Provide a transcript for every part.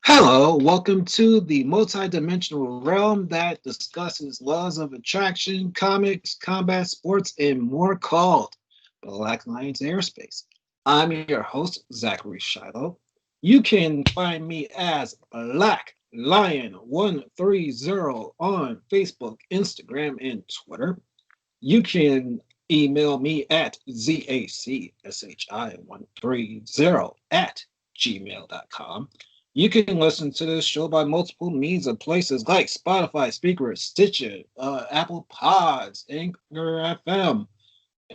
Hello, welcome to the multidimensional realm that discusses laws of attraction, comics, combat sports, and more called Black Lions Airspace. I'm your host, Zachary Shiloh. You can find me as Black Lion130 on Facebook, Instagram, and Twitter. You can email me at zacshi130 at gmail.com. You can listen to this show by multiple means of places like Spotify, Speaker, Stitcher, Apple Pods, Anchor FM,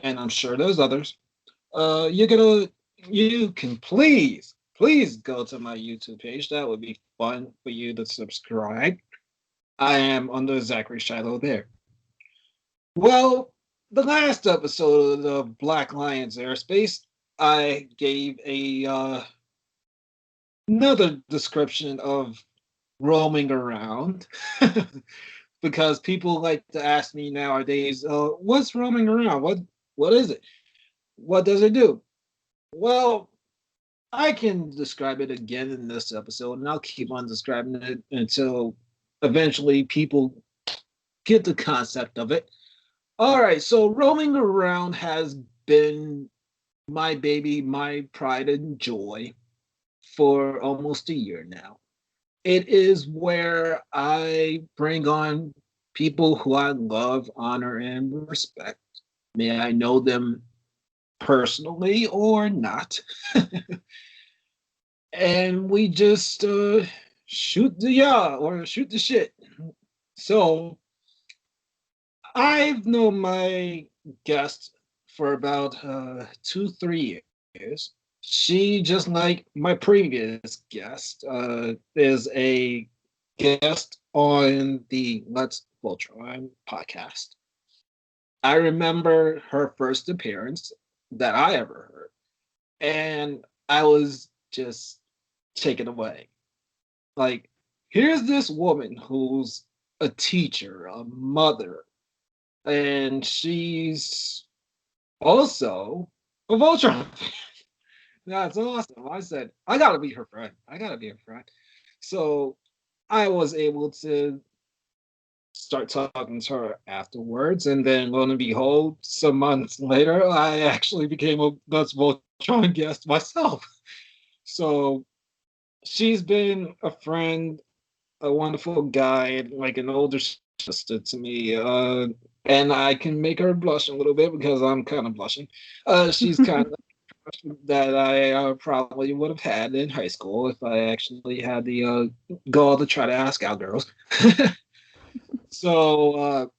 and I'm sure there's others. You can please go to my YouTube page. That would be fun for you to subscribe. I am under Zachary Shiloh there. Well, the last episode of Black Lions Airspace, I gave another description of roaming around because people like to ask me nowadays, "What's roaming around? What is it? What does it do?" Well, I can describe it again in this episode, and I'll keep on describing it until eventually people get the concept of it. All right, so roaming around has been my baby, my pride and joy for almost a year now. It is where I bring on people who I love, honor, and respect. May I know them personally or not. And we just shoot the or shoot the shit. So I've known my guest for about 2, 3 years. She, just like my previous guest, is a guest on the Let's Voltron podcast. I remember her first appearance that I ever heard, and I was just taken away. Like, here's this woman who's a teacher, a mother, and she's also a Voltron. That's awesome. I said, I gotta be her friend. I gotta be her friend. So I was able to start talking to her afterwards, and then lo and behold, some months later, I actually became a Let's Voltron guest myself. So she's been a friend, a wonderful guide, like an older sister to me. And I can make her blush a little bit because I'm kind of blushing. She's kind of that I probably would have had in high school if I actually had the goal to try to ask out girls. So,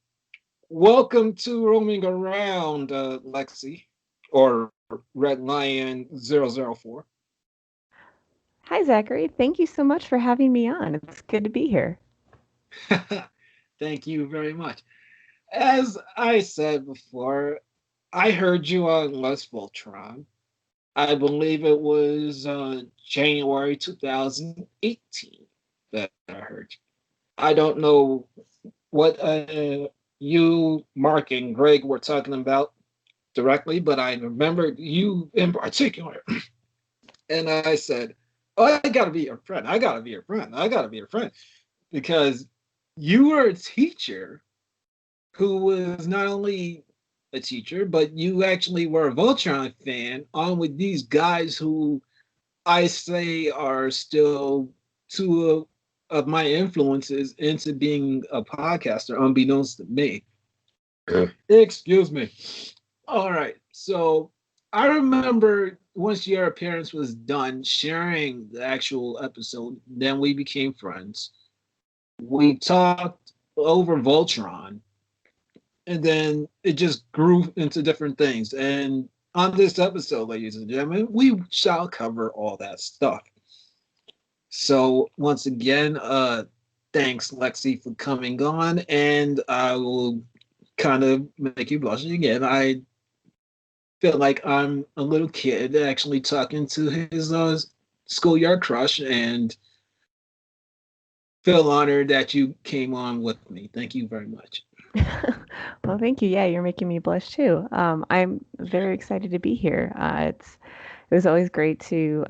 welcome to Roaming Around, Lexi, or Red Lion 004. Hi, Zachary. Thank you so much for having me on. It's good to be here. Thank you very much. As I said before, I heard you on Les Voltron. I believe it was January 2018 that I heard you. I don't know what you, Mark, and Greg were talking about directly, but I remember you in particular. And I said, "Oh, I gotta be your friend. I gotta be your friend. I gotta be your friend." Because you were a teacher who was not only a teacher, but you actually were a Voltron fan on with these guys who I say are still two of my influences into being a podcaster, unbeknownst to me. Excuse me. All right. So I remember once your appearance was done, sharing the actual episode, then we became friends. We talked over Voltron, and then it just grew into different things. And on this episode, ladies and gentlemen, we shall cover all that stuff. So once again, thanks Lexi for coming on, and I will kind of make you blush again. I feel like I'm a little kid actually talking to his schoolyard crush, and feel honored that you came on with me. Thank you very much. Well, thank you. Yeah, you're making me blush too. I'm very excited to be here. it was always great to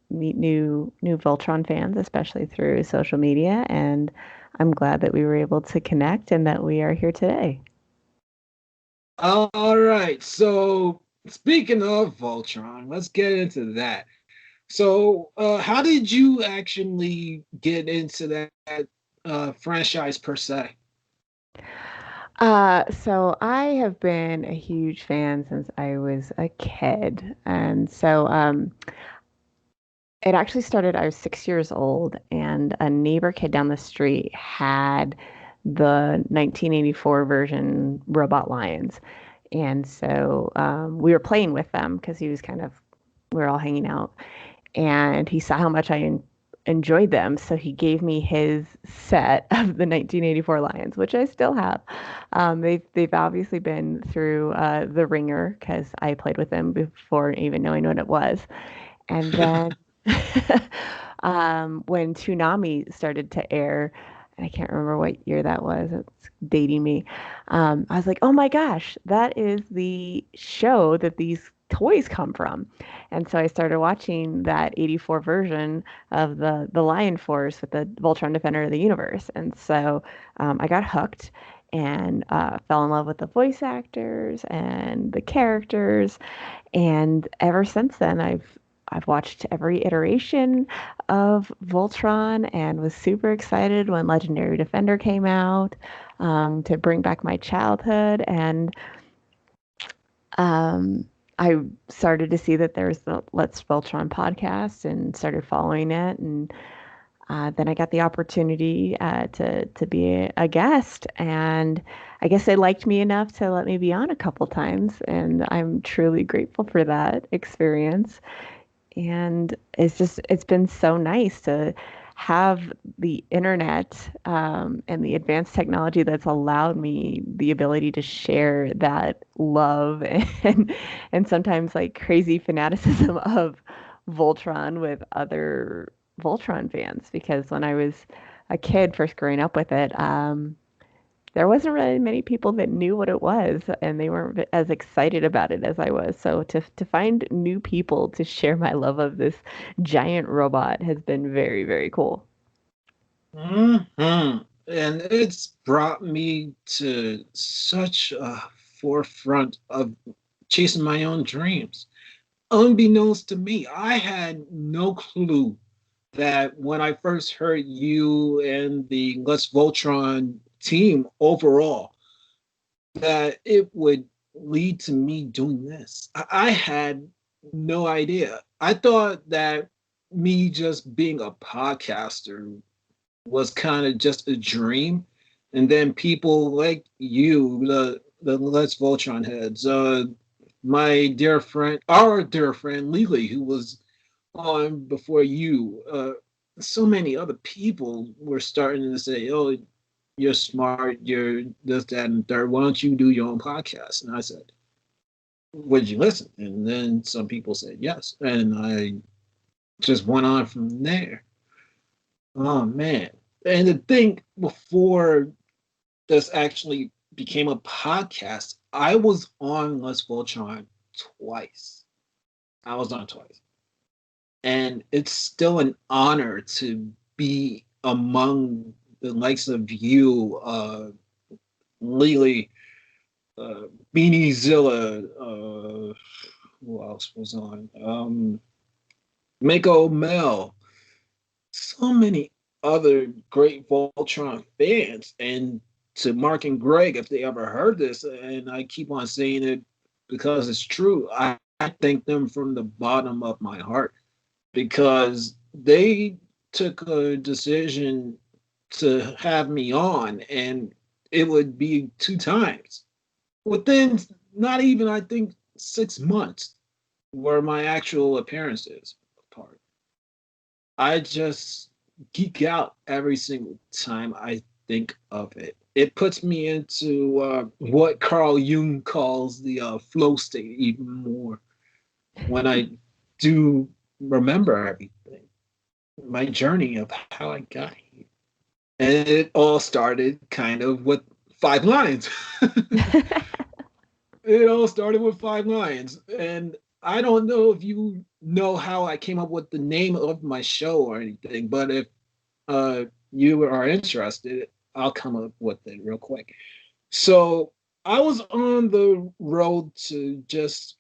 meet new Voltron fans, especially through social media. And I'm glad that we were able to connect and that we are here today. All right. So speaking of Voltron, let's get into that. So, how did you actually get into that franchise per se? So I have been a huge fan since I was a kid. And so it actually started, I was 6 years old, and a neighbor kid down the street had the 1984 version Robot Lions. And so we were playing with them because he was kind of, we were all hanging out. And he saw how much I enjoyed them. So he gave me his set of the 1984 Lions, which I still have. They've obviously been through the ringer because I played with them before even knowing what it was. And then when Toonami started to air, and I can't remember what year that was, it's dating me. I was like, oh my gosh, that is the show that these toys come from. And so I started watching that 84 version of the Lion Force with the Voltron Defender of the Universe. And so I got hooked and fell in love with the voice actors and the characters. And ever since then, I've watched every iteration of Voltron and was super excited when Legendary Defender came out to bring back my childhood. And um, I started to see that there's the Let's Voltron podcast and started following it. And then I got the opportunity to be a guest, and I guess they liked me enough to let me be on a couple times, and I'm truly grateful for that experience. And it's been so nice to have the internet and the advanced technology that's allowed me the ability to share that love and sometimes like crazy fanaticism of Voltron with other Voltron fans. Because when I was a kid first growing up with it, there wasn't really many people that knew what it was, and they weren't as excited about it as I was. So to find new people to share my love of this giant robot has been very, very cool. hmm And it's brought me to such a forefront of chasing my own dreams. Unbeknownst to me, I had no clue that when I first heard you and the Let's Voltron team overall, that it would lead to me doing this. I had no idea. I thought that me just being a podcaster was kind of just a dream. And then people like you, the Let's Voltron heads, my dear friend, our dear friend Lily, who was on before you, so many other people were starting to say, "Oh, you're smart, you're this, that, and third. Why don't you do your own podcast?" And I said, "Would you listen?" And then some people said yes, and I just went on from there. Oh man! And to think before this actually became a podcast, I was on Let's Voltron twice. I was on twice. And it's still an honor to be among the likes of you, Lily, Beanie Zilla, who else was on? Mako Mel, so many other great Voltron fans. And to Mark and Greg, if they ever heard this, and I keep on saying it because it's true, I thank them from the bottom of my heart because they took a decision to have me on, and it would be two times within not even, I think, 6 months were my actual appearances apart. I just geek out every single time I think of it. It puts me into what Carl Jung calls the flow state even more when I do remember everything, my journey of how I got here. And it all started kind of with five lines. It all started with five lines. And I don't know if you know how I came up with the name of my show or anything, but if uh, you are interested, I'll come up with it real quick. So I was on the road to just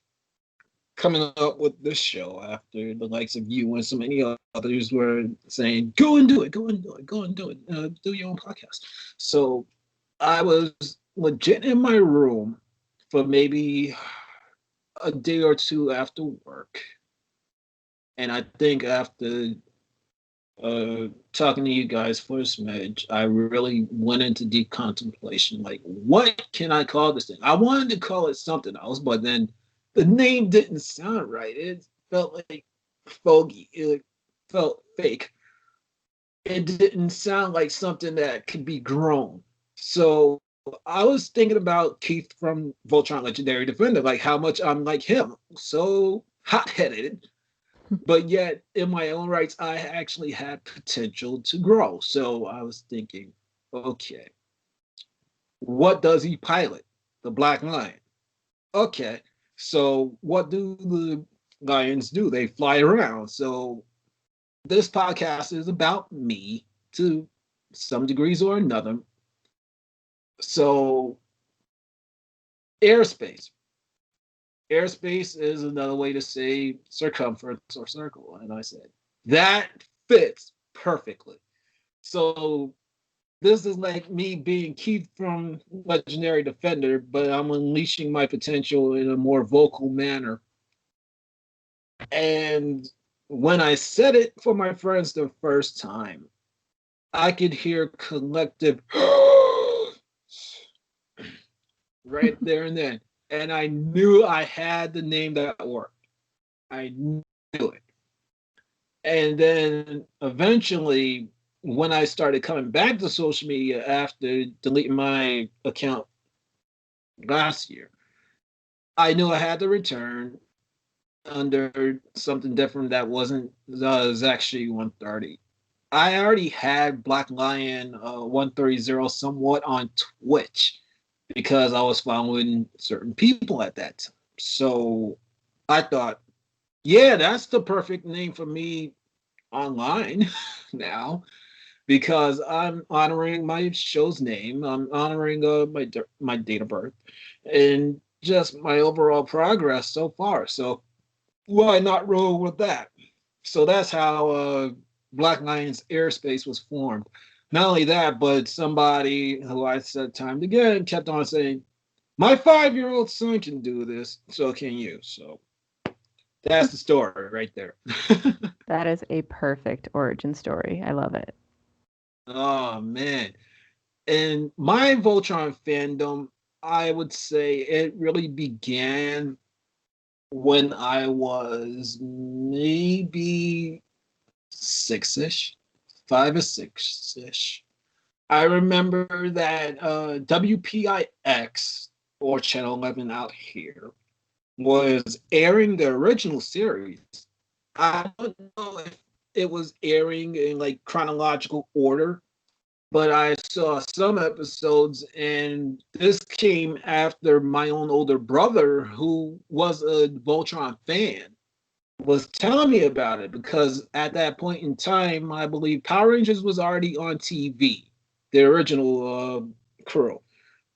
coming up with this show after the likes of you and so many others were saying, "Go and do it, go and do it, go and do it, do your own podcast." So I was legit in my room for maybe a day or two after work, and I think after talking to you guys for a smidge, I really went into deep contemplation. Like, what can I call this thing? I wanted to call it something else, but then the name didn't sound right. It felt like fogey. It felt fake. It didn't sound like something that could be grown. So I was thinking about Keith from Voltron Legendary Defender, like how much I'm like him. So hot headed, but yet in my own rights I actually had potential to grow. So I was thinking, okay, what does he pilot? The Black Lion. Okay, so what do the lions do? They fly around. So this podcast is about me to some degrees or another. So airspace. Airspace is another way to say circumference or circle. And I said, that fits perfectly. So this is like me being Keith from Legendary Defender, but I'm unleashing my potential in a more vocal manner. And when I said it for my friends the first time, I could hear collective right there and then. And I knew I had the name that worked. I knew it. And then eventually, when I started coming back to social media after deleting my account last year, I knew I had to return under something different that wasn't Zach She 130. I already had Black Lion 130 somewhat on Twitch because I was following certain people at that time. So I thought, yeah, that's the perfect name for me online now because I'm honoring my show's name. I'm honoring my date of birth and just my overall progress so far. So why not roll with that? So that's how Black Lion's airspace was formed. Not only that, but somebody who I said time again kept on saying, "My 5-year-old son can do this, so can you." So that's the story right there. That is a perfect origin story. I love it. Oh man. And my Voltron fandom, I would say it really began when I was maybe six-ish, 5 or 6-ish. I remember that WPIX, or Channel 11 out here, was airing the original series. I don't know if it was airing in like chronological order, but I saw some episodes, and this came after my own older brother, who was a Voltron fan, was telling me about it because at that point in time, I believe Power Rangers was already on TV, the original crew,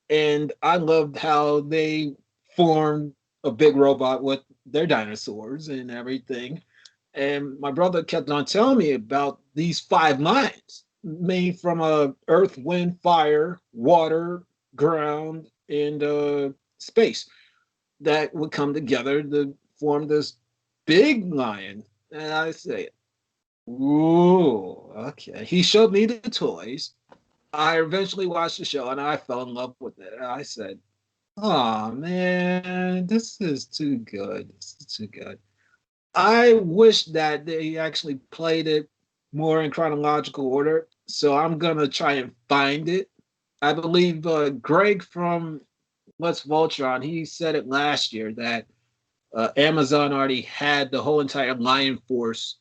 and I loved how they formed a big robot with their dinosaurs and everything. And my brother kept on telling me about these 5 lines made from earth, wind, fire, water, ground, and space that would come together to form this big lion. And I say, ooh, okay. He showed me the toys. I eventually watched the show and I fell in love with it. And I said, oh man, this is too good. This is too good. I wish that they actually played it more in chronological order. So I'm gonna try and find it. I believe Greg from Let's Voltron, he said it last year that Amazon already had the whole entire Lion Force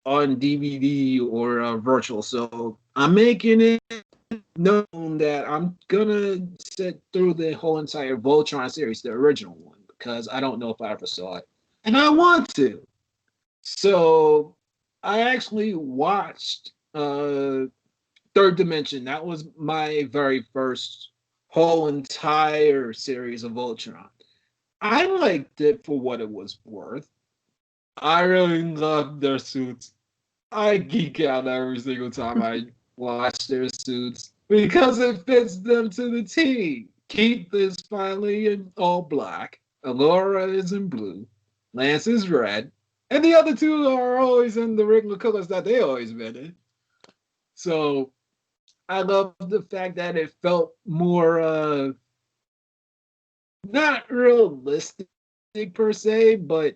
on DVD or virtual. So I'm making it known that I'm gonna sit through the whole entire Voltron series, the original one, because I don't know if I ever saw it. and I want to. So I actually watched Third Dimension. That was my very first whole entire series of Ultron. I liked it for what it was worth. I really loved their suits. I geek out every single time I watch their suits because it fits them to the T. Keith is finally in all black. Alora is in blue. Lance is red. And the other two are always in the regular colors that they always been in. So I love the fact that it felt more not realistic per se, but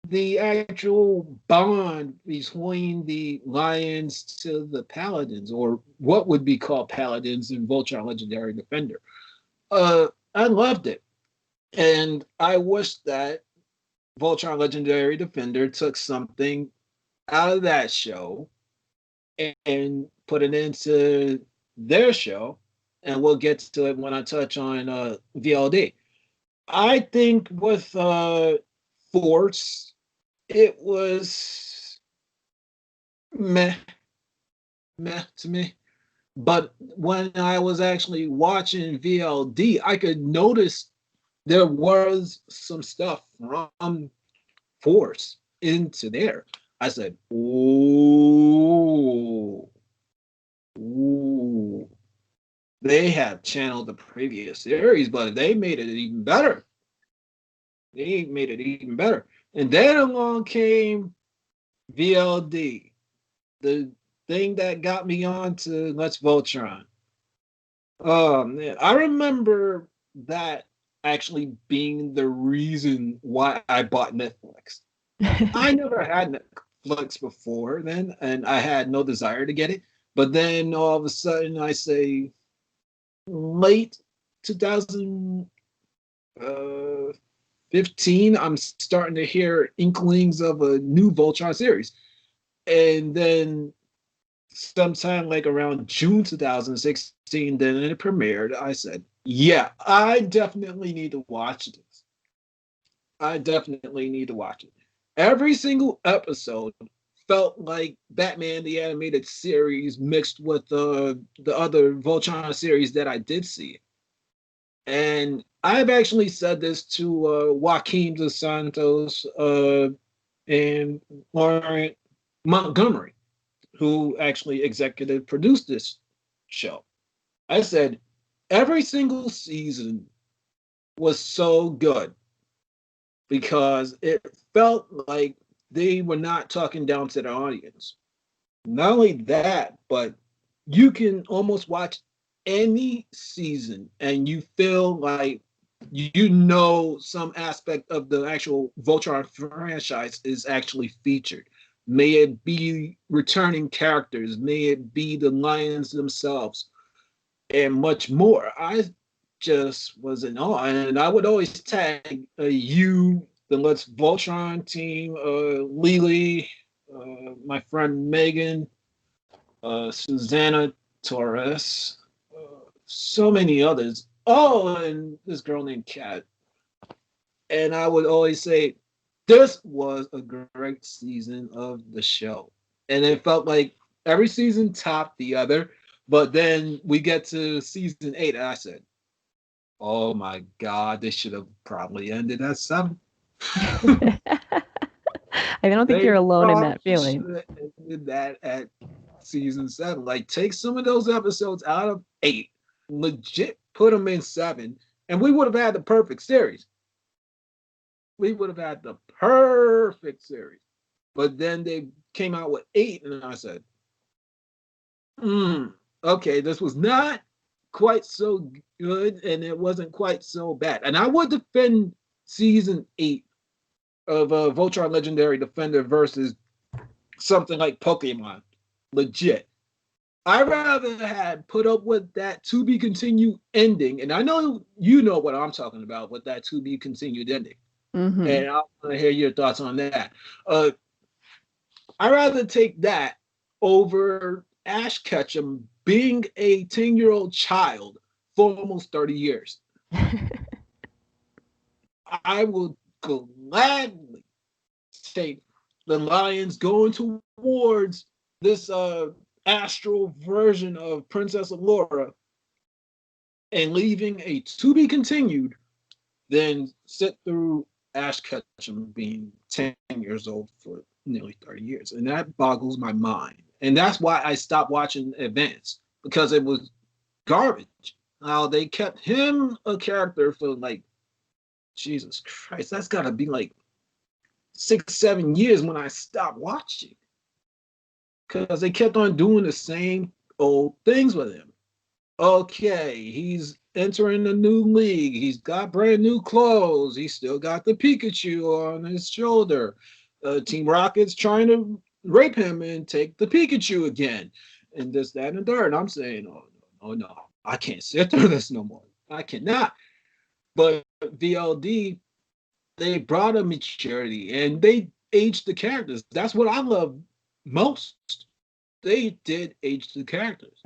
the actual bond between the Lions to the Paladins, or what would be called Paladins in Voltron Legendary Defender. I loved it. And I wish that Voltron Legendary Defender took something out of that show and put it into their show. And we'll get to it when I touch on VLD. I think with Force, it was meh, meh to me. But when I was actually watching VLD, I could notice there was some stuff from Force into there. I said, "Ooh, ooh." They have channeled the previous series, but they made it even better. They made it even better. And then along came VLD, the thing that got me on to Let's Voltron. Oh man, I remember that actually being the reason why I bought Netflix. I never had Netflix before then, and I had no desire to get it. But then all of a sudden, I say late 2015, I'm starting to hear inklings of a new Voltron series. And then sometime like around June 2016, then it premiered. I said, yeah, I definitely need to watch this. I definitely need to watch it. Every single episode felt like Batman the Animated Series mixed with the other Voltron series that I did see. And I've actually said this to Joaquin dos Santos and Laurent Montgomery, who actually executive produced this show. I said every single season was so good because it felt like they were not talking down to the audience. Not only that, but you can almost watch any season and you feel like you know some aspect of the actual Voltron franchise is actually featured. May it be returning characters, may it be the lions themselves, and much more. I just was in awe, and I would always tag you, the Let's Voltron team, Lily, my friend Megan, Susanna Torres, so many others. Oh, and this girl named Kat. And I would always say, this was a great season of the show. And it felt like every season topped the other. But then we get to season 8, and I said, oh my God, this should have probably ended at 7. I don't think They you're alone in probably that feeling. should have ended that at season 7. Like, take some of those episodes out of 8, legit put them in 7, and we would have had the perfect series. We would have had the perfect series. But then they came out with 8, and I said, okay, this was not quite so good, and it wasn't quite so bad. And I would defend season 8 of Voltron Legendary Defender versus something like Pokemon. Legit. I rather had put up with that to be continued ending, and I know you know what I'm talking about with that to be continued ending. Hmm. And I want to hear your thoughts on that. I rather take that over Ash Ketchum being a 10-year-old child for almost 30 years. I will gladly. take the Lions going towards this astral version of Princess Allura and leaving a to be continued, then sit through Ash Ketchum being 10 years old for nearly 30 years. And that boggles my mind. And that's why I stopped watching Advance, because it was garbage. Now they kept him a character for like, Jesus Christ, that's got to be like 6, 7 years when I stopped watching, because they kept on doing the same old things with him. Okay, he's entering a new league. He's got brand new clothes. He's still got the Pikachu on his shoulder. Team Rocket's trying to rape him and take the Pikachu again. And this, that, and the third. And I'm saying, oh, no, no, no. I can't sit through this no more. I cannot. But VLD, they brought a maturity and they aged the characters. That's what I love most. They did age the characters.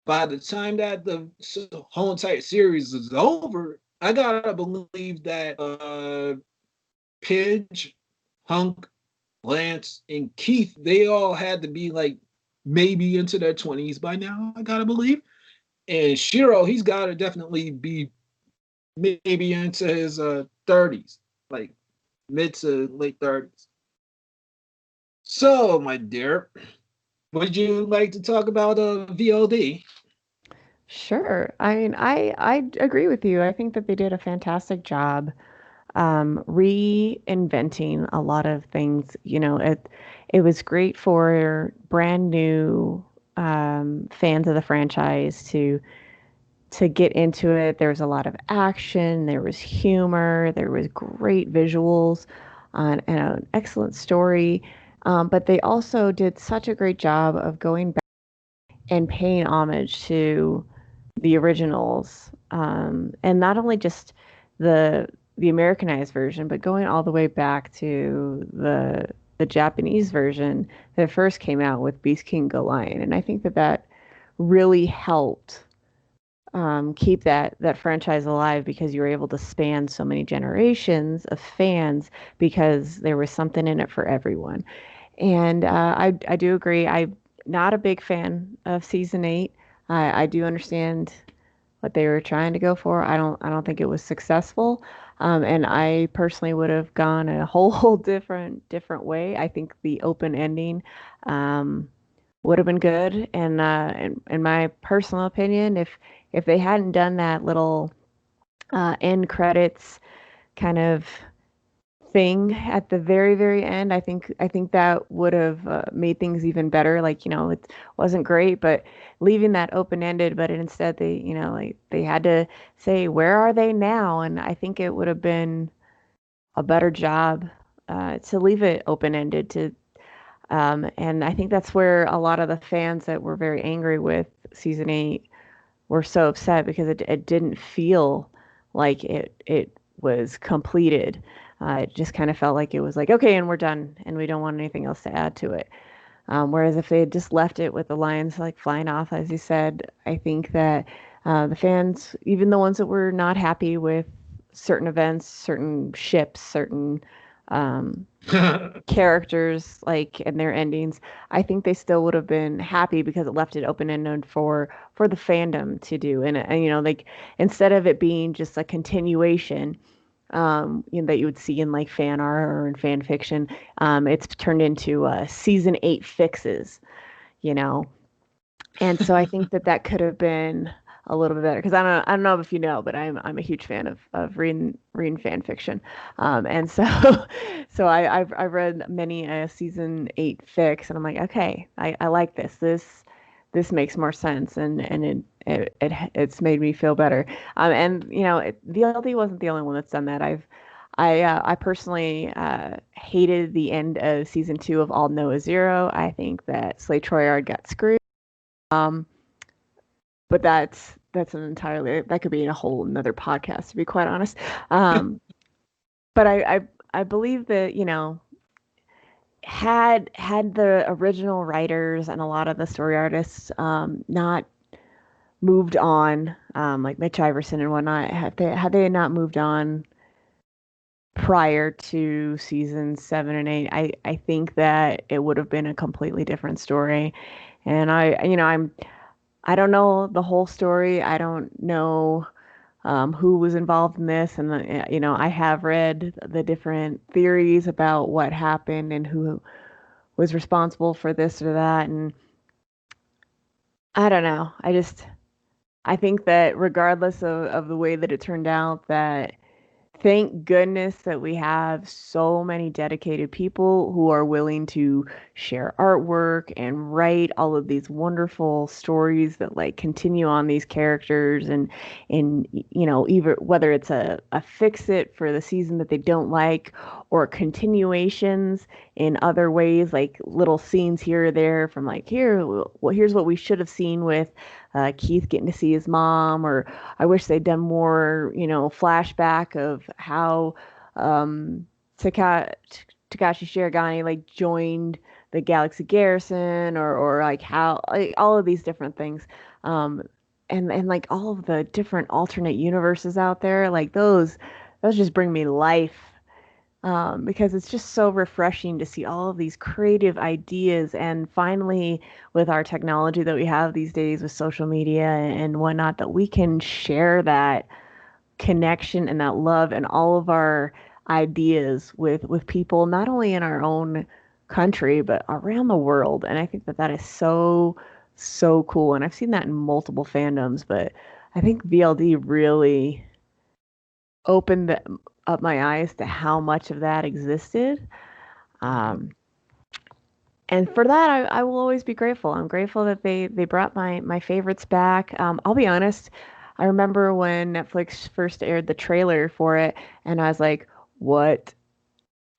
By the time that the whole entire series is over, I gotta believe that Pidge, Hunk, Lance, and Keith, they all had to be like maybe into their 20s by now, I gotta believe. And Shiro, he's gotta definitely be maybe into his 30s, like mid to late 30s. So, my dear, would you like to talk about VOD? Sure. I mean, I agree with you. I think that they did a fantastic job reinventing a lot of things. You know, it was great for brand new fans of the franchise to get into it. There was a lot of action, there was humor, there was great visuals, and an excellent story. But they also did such a great job of going back and paying homage to the originals, and not only just the the Americanized version, but going all the way back to the Japanese version that first came out with Beast King Go Lion, and I think that that really helped keep that franchise alive because you were able to span so many generations of fans because there was something in it for everyone. And I do agree. I'm not a big fan of season 8. I do understand what they were trying to go for. I don't think it was successful. And I personally would have gone a whole different way. I think the open ending um, would have been good. And in my personal opinion, if they hadn't done that little end credits kind of thing at the very end, I think that would have made things even better. Like, it wasn't great, but leaving that open ended, but instead they, like they had to say where are they now, and I think it would have been a better job to leave it open ended to and I think that's where a lot of the fans that were very angry with season 8 were so upset because it didn't feel like it was completed. It just kind of felt like it was like, okay, and we're done, and we don't want anything else to add to it. Whereas if they had just left it with the lions like flying off, as you said, I think that the fans, even the ones that were not happy with certain events, certain ships, certain um, characters like and their endings, I think they still would have been happy because it left it open ended for the fandom to do. And like instead of it being just a continuation that you would see in like fan art or in fan fiction, it's turned into season 8 fixes, you know. And so I think that that could have been a little bit better because I don't know if you know, but I'm a huge fan of reading fan fiction, and so so I've read many a season 8 fix, and I'm like, okay, I like this makes more sense, and it's made me feel better, and VLD wasn't the only one that's done that. I personally hated the end of season 2 of All Noah Zero. I think that Slay Troyard got screwed. Um, but that's an entirely that could be in a whole another podcast to be quite honest. But I believe that had the original writers and a lot of the story artists not moved on, like Mitch Iverson and whatnot, had they not moved on, prior to season 7 and 8, I think that it would have been a completely different story. And I don't know the whole story. I don't know who was involved in this, and I have read the different theories about what happened and who was responsible for this or that, and I don't know. I think that regardless of the way that it turned out, that thank goodness that we have so many dedicated people who are willing to share artwork and write all of these wonderful stories that like continue on these characters and either whether it's a fix it for the season that they don't like or continuations in other ways like little scenes here or there from like here well here's what we should have seen with Keith getting to see his mom, or I wish they'd done more, flashback of how um, Taka- Takashi Shiragane like joined the Galaxy Garrison, or like how like all of these different things, um, and like all of the different alternate universes out there, like those just bring me life because it's just so refreshing to see all of these creative ideas. And finally, with our technology that we have these days with social media and whatnot, that we can share that connection and that love and all of our ideas with people not only in our own country but around the world. And I think that that is so cool. And I've seen that in multiple fandoms, but I think VLD really opened up my eyes to how much of that existed. Mhm. Um, and for that, I will always be grateful. I'm grateful that they brought my favorites back. I'll be honest. I remember when Netflix first aired the trailer for it, and I was like, "What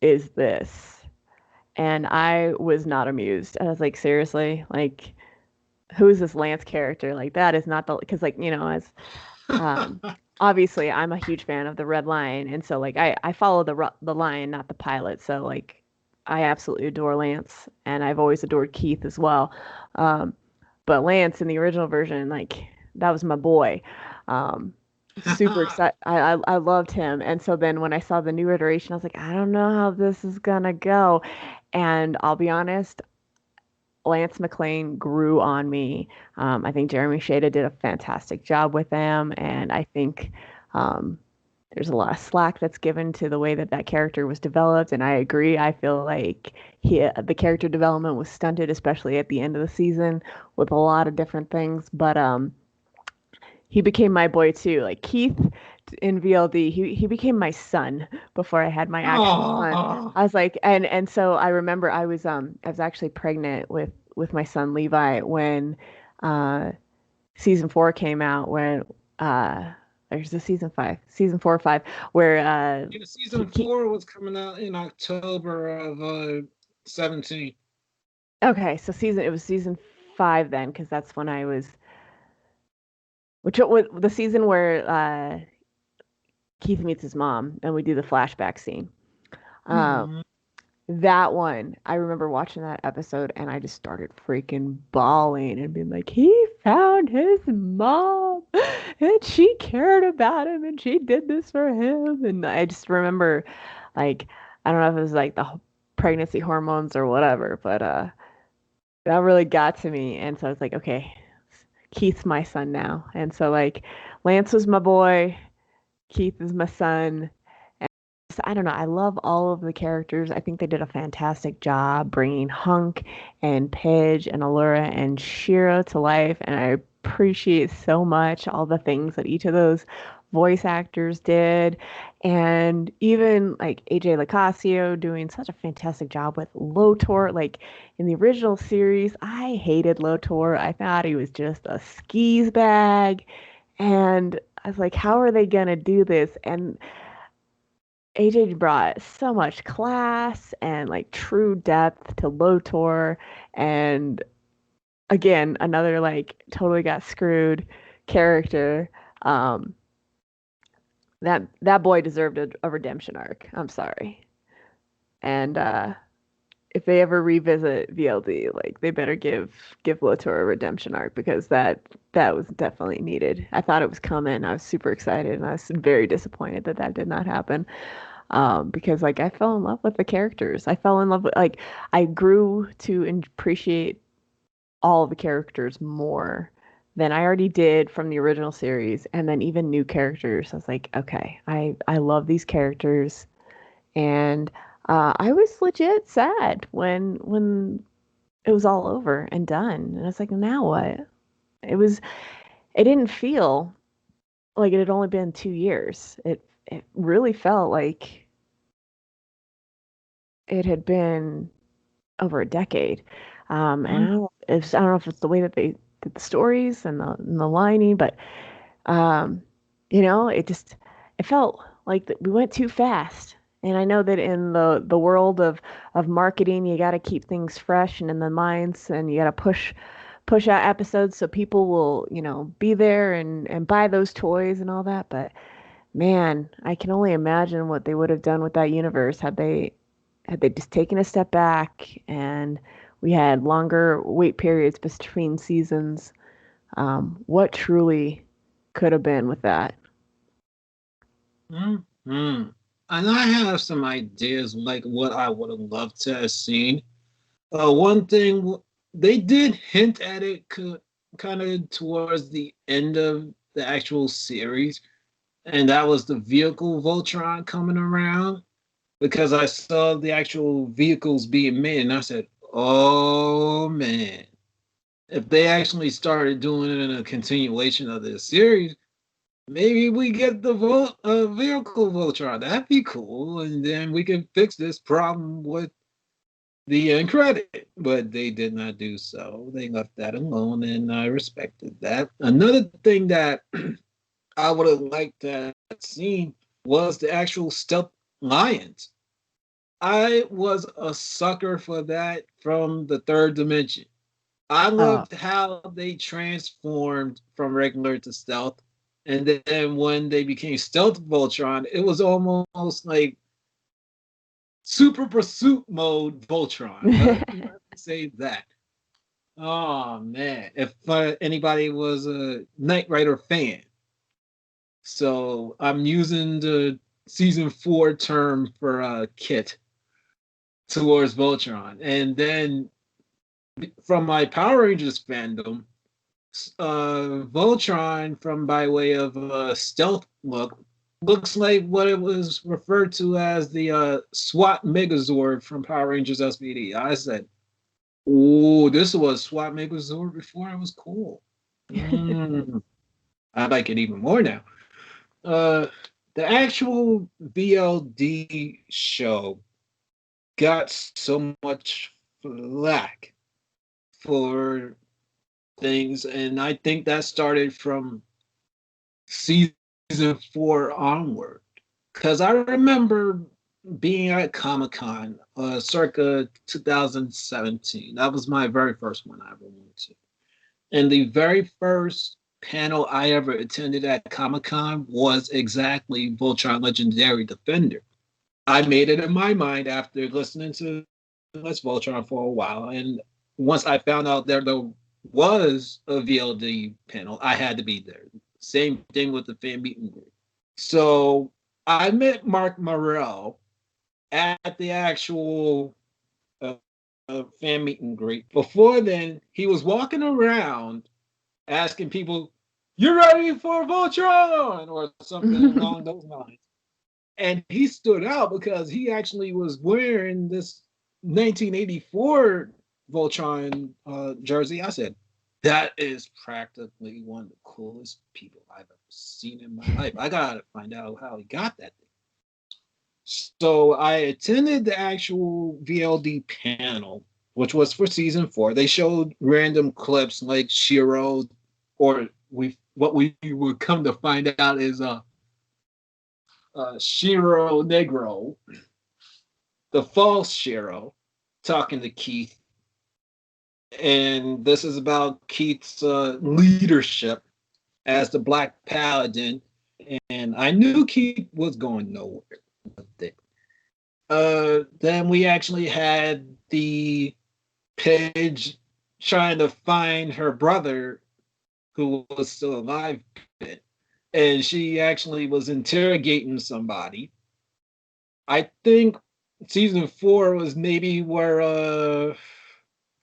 is this?" And I was not amused. I was like, "Seriously? Like, who is this Lance character? Like, that is not the because like as um, obviously, I'm a huge fan of the Red Line, and so like I follow the line, not the pilot. So like I absolutely adore Lance, and I've always adored Keith as well. Um, but Lance in the original version, like that was my boy. Um, super excited. I loved him, and so then when I saw the new iteration, I was like, I don't know how this is gonna go. And I'll be honest, Lance McLean grew on me. I think Jeremy Shada did a fantastic job with them, and I think um, there's a lot of slack that's given to the way that that character was developed. And I agree. I feel like the character development was stunted, especially at the end of the season, with a lot of different things. But he became my boy too. Like Keith in VLD, he became my son before I had my actual son. Oh. I was like, and so I remember I was actually pregnant with my son Levi when uh season 4 came out when there's the season 4 or 5 where Yeah, season 4 was coming out in October of 17. okay, so season it was season 5 then because that's when I was which was the season where Keith meets his mom and we do the flashback scene. Um, Hmm. that one, I remember watching that episode and I just started freaking bawling and being like, he found his mom and she cared about him and she did this for him. And I just remember, like, I don't know if it was like the pregnancy hormones or whatever, but that really got to me. And so I was like, okay, Keith's my son now. And so, like, Lance was my boy, Keith is my son. I don't know. I love all of the characters. I think they did a fantastic job bringing Hunk and Pidge and Allura and Shira to life. And I appreciate so much all the things that each of those voice actors did. And even like AJ Lacasio doing such a fantastic job with Lotor. Like in the original series, I hated Lotor. I thought he was just a skis bag. And I was like, how are they going to do this? And AJ brought so much class and like true depth to Lotor, and again another like totally got screwed character. Um, that boy deserved a redemption arc. I'm sorry, and if they ever revisit VLD, like they better give Lotor a redemption arc because that was definitely needed. I thought it was coming. I was super excited, and I was very disappointed that that did not happen. because like I fell in love with the characters. I fell in love with like I grew to appreciate all the characters more than I already did from the original series, and then even new characters. I was like, okay, I love these characters, and I was legit sad when it was all over and done, and I was like, now what? It was it didn't feel like it had only been 2 years. It really felt like it had been over a decade. And I don't know if it's the way that they did the stories and the lining, but um, it just it felt like that we went too fast. And I know that in the world of marketing, you got to keep things fresh and in the minds, and you got to push out episodes so people will be there and buy those toys and all that. But man, I can only imagine what they would have done with that universe had they just taken a step back and we had longer wait periods between seasons. What truly could have been with that? Mm-hmm. And I have some ideas like what I would have loved to have seen. One thing they did hint at it kind of towards the end of the actual series, and that was the vehicle Voltron coming around because I saw the actual vehicles being made, and I said, "Oh man, if they actually started doing it in a continuation of this series, maybe we get the vehicle Voltron. That'd be cool, and then we can fix this problem with the end credit." But they did not do so. They left that alone, and I respected that. Another thing that I would have liked to have seen was the actual stealth lions. I was a sucker for that from the third dimension. I Oh, loved how they transformed from regular to stealth. And then when they became stealth Voltron, it was almost like super pursuit mode Voltron. Let me say that. Oh man, if anybody was a Knight Rider fan, so I'm using the season 4 term for Kit towards Voltron, and then from my Power Rangers fandom, Voltron, from by way of stealth look, looks like what it was referred to as the SWAT Megazord from Power Rangers SVD. I said, "Oh, this was SWAT Megazord before it was cool." Mm, I like it even more now. Uh, the actual BLD show got so much flack for things, and I think that started from season 4 onward. Because I remember being at Comic Con circa 2017. That was my very first one I ever went to. And the very first panel I ever attended at Comic Con was exactly Voltron Legendary Defender. I made it in my mind after listening to Let's Voltron for a while. And once I found out there was a VLD panel, I had to be there. Same thing with the fan meet and greet. So I met Mark Morell at the actual uh, fan meet and greet. Before then, he was walking around asking people, "You ready for Voltron?" or something along those lines. And he stood out because he actually was wearing this 1984 Voltron jersey. I said, "That is practically one of the coolest people I've ever seen in my life. I gotta find out how he got that thing." So I attended the actual VLD panel, which was for season 4. They showed random clips like Shiro, or what we would come to find out is Shiro Negro, the false Shiro, talking to Keith. And this is about Keith's leadership as the Black Paladin. And I knew Keith was going nowhere with it. Then we actually had the Pidge trying to find her brother who was still alive. And she actually was interrogating somebody. I think season 4 was maybe where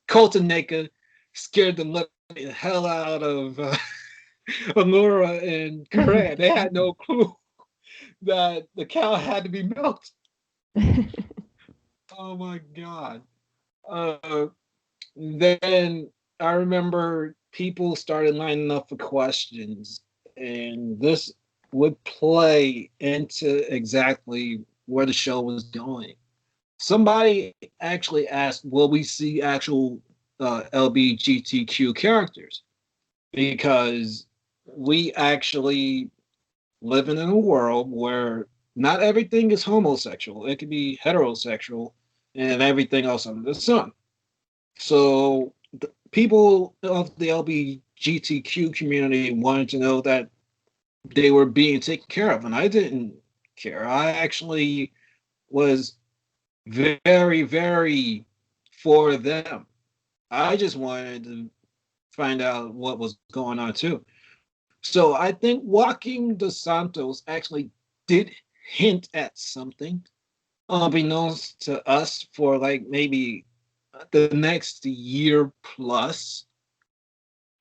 Colton Naka scared the living hell out of Allura and Karan. They had no clue that the cow had to be milked. Oh my god. Uh, then I remember people started lining up for questions, and this would play into exactly where the show was going. Somebody actually asked, "Will we see actual LBGTQ characters?" Because we actually living in a world where not everything is homosexual. It can be heterosexual and everything else under the sun. So the people of the LGBTQ community wanted to know that they were being taken care of, and I didn't care. I actually was very, very for them. I just wanted to find out what was going on too. So I think Walking the Santos actually did hint at something, unbeknownst to us, for like maybe the next year plus.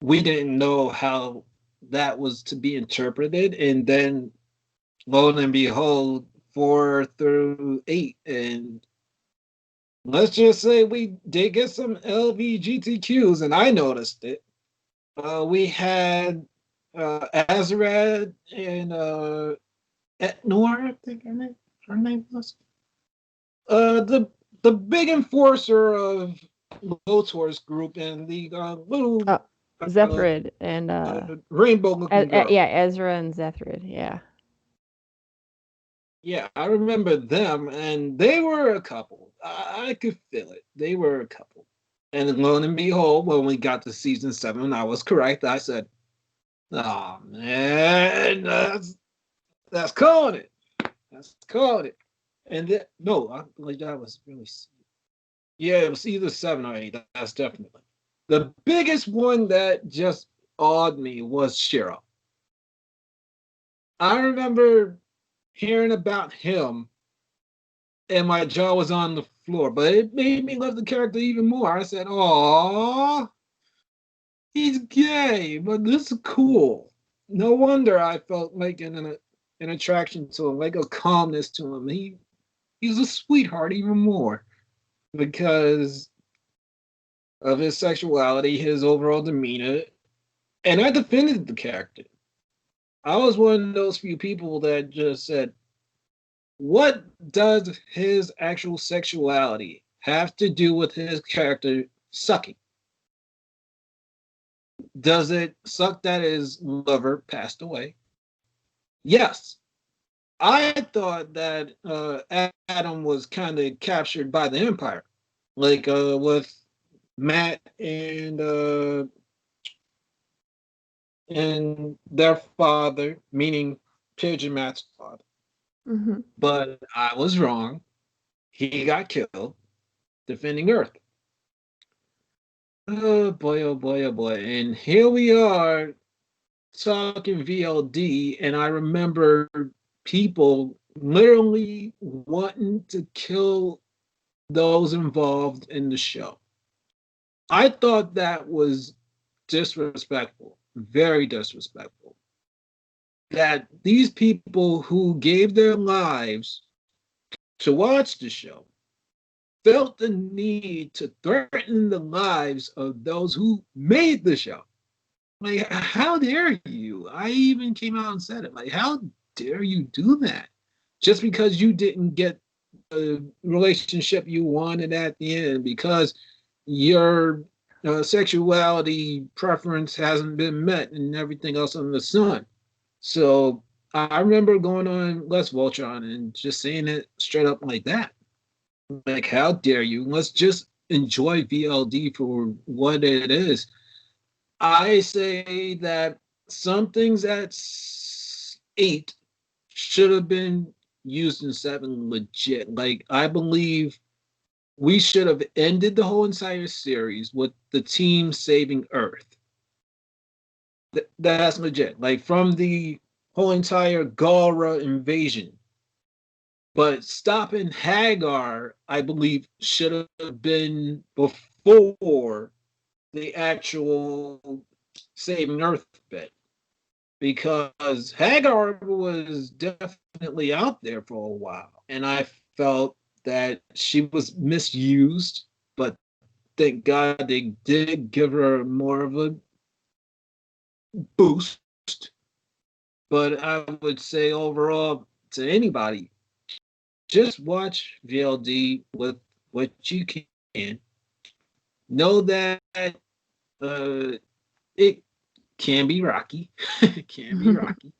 We didn't know how that was to be interpreted, and then lo and behold, 4 through 8, and let's just say we did get some LGBTQs, and I noticed it. We had Azarad and Etnor, I think her name was. The big enforcer of Lotor's group and the little Oh, Zethrid and rainbow looking girl. Yeah, Ezra and Zethrid. Yeah. Yeah, I remember them, and they were a couple. I could feel it. They were a couple. And lo and behold, when we got to season 7, I was correct. I said, "Oh man, that's calling it. That's calling it." And then, no, I believe that was really, yeah, it was either 7 or 8. That's definitely the biggest one that just awed me was Shiro. I remember hearing about him, and my jaw was on the floor, but it made me love the character even more. I said, "Oh, he's gay, but this is cool." No wonder I felt like an attraction to him, like a calmness to him. He's a sweetheart even more because of his sexuality, his overall demeanor, and I defended the character. I was one of those few people that just said, "What does his actual sexuality have to do with his character sucking? Does it suck that his lover passed away?" Yes. I thought that Adam was kind of captured by the Empire, like with Matt and their father, meaning Pigeon Matt's father. Hmm. But I was wrong. He got killed defending Earth. Oh boy, oh boy, oh boy. And here we are talking VLD, and I remember people literally wanting to kill those involved in the show. I thought that was disrespectful, very disrespectful. That these people who gave their lives to watch the show felt the need to threaten the lives of those who made the show. Like, how dare you? I even came out and said it. Like, how dare you do that? Just because you didn't get the relationship you wanted at the end, because your sexuality preference hasn't been met and everything else under the sun. So I remember going on Les Voltron and just saying it straight up like that. Like, how dare you? Let's just enjoy VLD for what it is. I say that some things at 8 should have been used in 7 legit. Like, I believe we should have ended the whole entire series with the team saving Earth. That's legit. Like, from the whole entire Galra invasion, But stopping Hagar, I believe, should have been before the actual saving Earth bit, because Hagar was definitely out there for a while, and I felt that she was misused. But thank God they did give her more of a boost. But I would say overall to anybody, just watch VLD with what you can. Know that it can be rocky. It can be rocky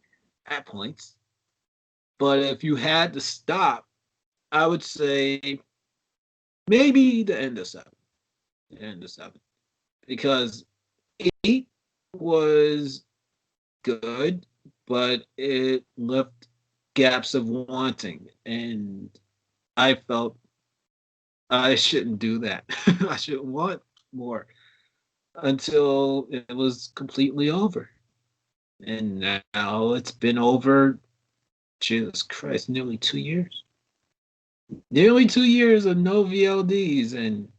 at points. But if you had to stop, I would say maybe the end of seven. The end of seven. Because eight was good, but it left gaps of wanting. And I felt I shouldn't do that. I shouldn't want more until it was completely over. And now it's been over, Jesus Christ, nearly 2 years. Nearly 2 years of no VLDs, and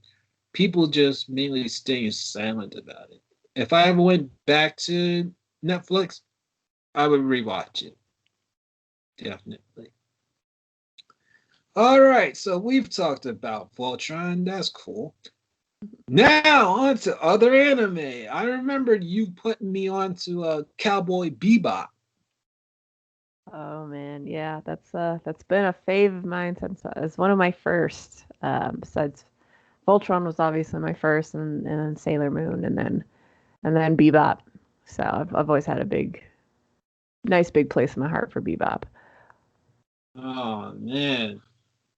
people just mainly staying silent about it. If I ever went back to Netflix, I would rewatch it. Definitely. All right, so we've talked about Voltron. That's cool. Now on to other anime. I remembered you putting me on to Cowboy Bebop. Oh man, yeah, that's been a fave of mine since it's one of my first. Besides Voltron was obviously my first, and then Sailor Moon, and then Bebop. So I've always had a nice big place in my heart for Bebop. Oh man.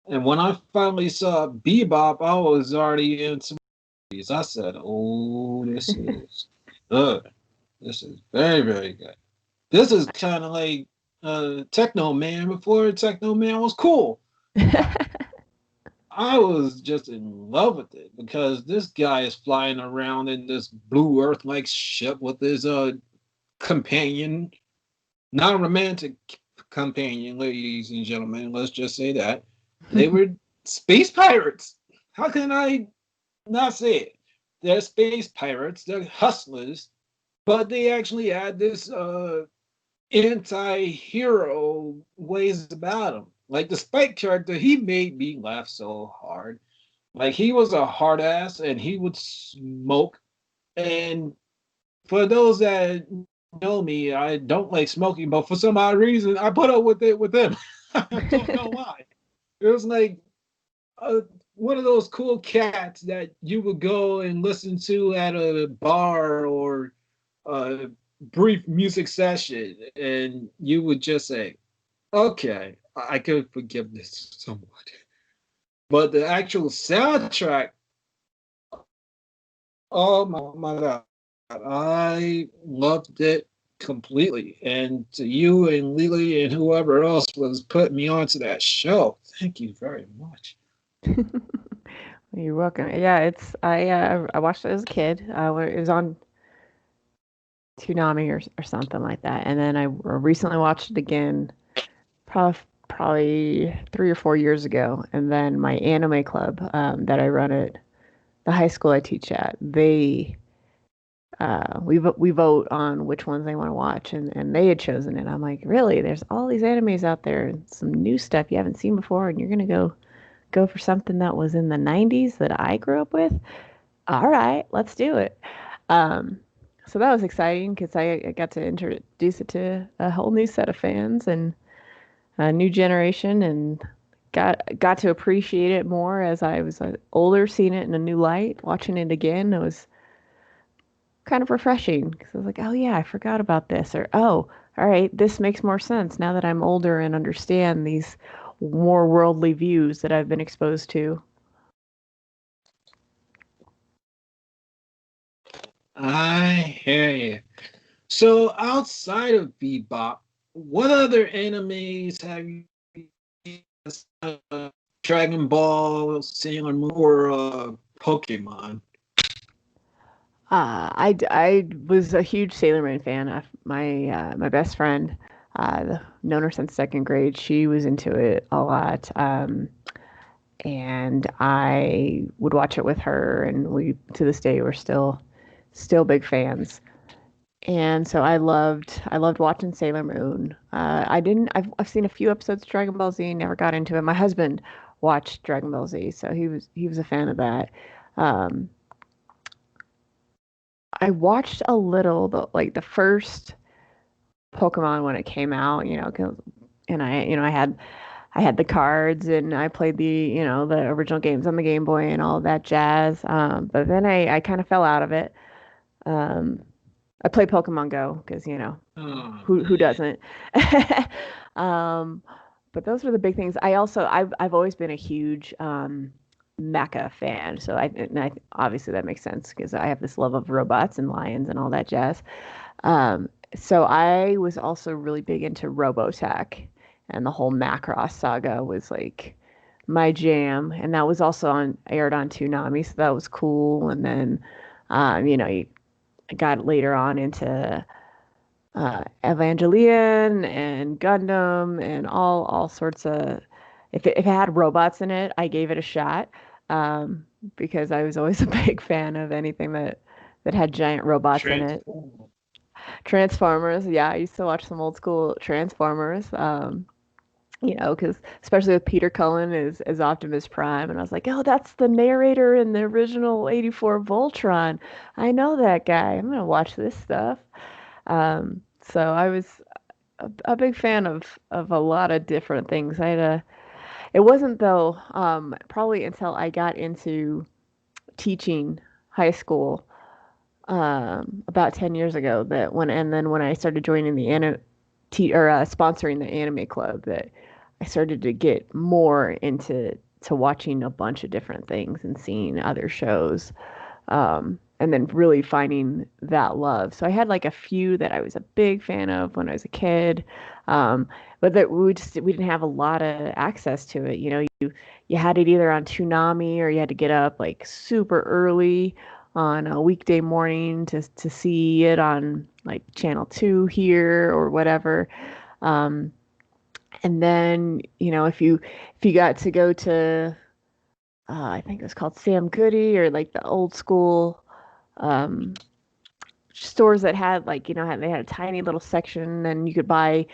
And when I finally saw Bebop, I was already into movies. I said, "Oh, this is good. This is very, very good. This is kind of like Techno Man before Techno Man was cool." I was just in love with it because this guy is flying around in this blue Earth-like ship with his companion, not romantic companion, ladies and gentlemen. Let's just say that they were space pirates. How can I not say it? They're space pirates. They're hustlers, but they actually had this anti-hero ways about him. Like the Spike character, he made me laugh so hard. Like he was a hard ass and he would smoke. And for those that know me, I don't like smoking, but for some odd reason, I put up with it with him. I don't know why. It was like uh, one of those cool cats that you would go and listen to at a bar or a brief music session, and you would just say, "Okay, I could forgive this somewhat." But the actual soundtrack, oh my god, I loved it completely. And to you and Lily and whoever else was putting me onto that show, thank you very much. You're welcome. Yeah, I watched it as a kid. When it was on Toonami or something like that, and then I recently watched it again, probably 3 or 4 years ago. And then my anime club that I run at the high school I teach at, we vote on which ones they want to watch, and they had chosen it. I'm like, really? There's all these animes out there, some new stuff you haven't seen before, and you're gonna go for something that was in the 90s that I grew up with? All right, let's do it. Um, so that was exciting because I got to introduce it to a whole new set of fans and a new generation, and got to appreciate it more as I was older, seeing it in a new light, watching it again. It was kind of refreshing because I was like, oh yeah, I forgot about this, or oh, all right, this makes more sense now that I'm older and understand these more worldly views that I've been exposed to. I hear you. So outside of Bebop, what other animes have you uh, Dragon Ball, Sailor Moon, or Pokemon? I was a huge Sailor Moon fan. My best friend Known her since second grade. She was into it a lot. And I would watch it with her, and we to this day we're still big fans. And so I loved watching Sailor Moon. I didn't I've seen a few episodes of Dragon Ball Z, never got into it. My husband watched Dragon Ball Z, so he was a fan of that. Um, I watched a little like the first Pokemon when it came out, and I had the cards and I played the original games on the Game Boy and all of that jazz. But then I kind of fell out of it. Um, I play Pokemon Go because Oh who man. doesn't? um, but those were the big things. I've always been a huge mecha fan, so obviously that makes sense because I have this love of robots and lions and all that jazz. So I was also really big into Robotech, and the whole Macross saga was like my jam, and that was also on aired on Toonami, so that was cool. And then, you got later on into Evangelion and Gundam and all sorts of. If it had robots in it, I gave it a shot because I was always a big fan of anything that had giant robots in it. Transform. Transformers, yeah, I used to watch some old school Transformers. Because especially with Peter Cullen as Optimus Prime, and I was like, oh, that's the narrator in the original '84 Voltron. I know that guy. I'm gonna watch this stuff. So I was a big fan of a lot of different things. It wasn't though, probably until I got into teaching high school about 10 years ago and then when I started joining the sponsoring the anime club, that I started to get more into to watching a bunch of different things and seeing other shows, and then really finding that love. So I had like a few that I was a big fan of when I was a kid, but that we didn't have a lot of access to it. You had it either on Toonami or you had to get up like super early on a weekday morning to see it on like channel 2 here or whatever. Um, and then, if you got to go to I think it was called Sam Goody, or like the old school um, stores that had like they had a tiny little section, and you could buy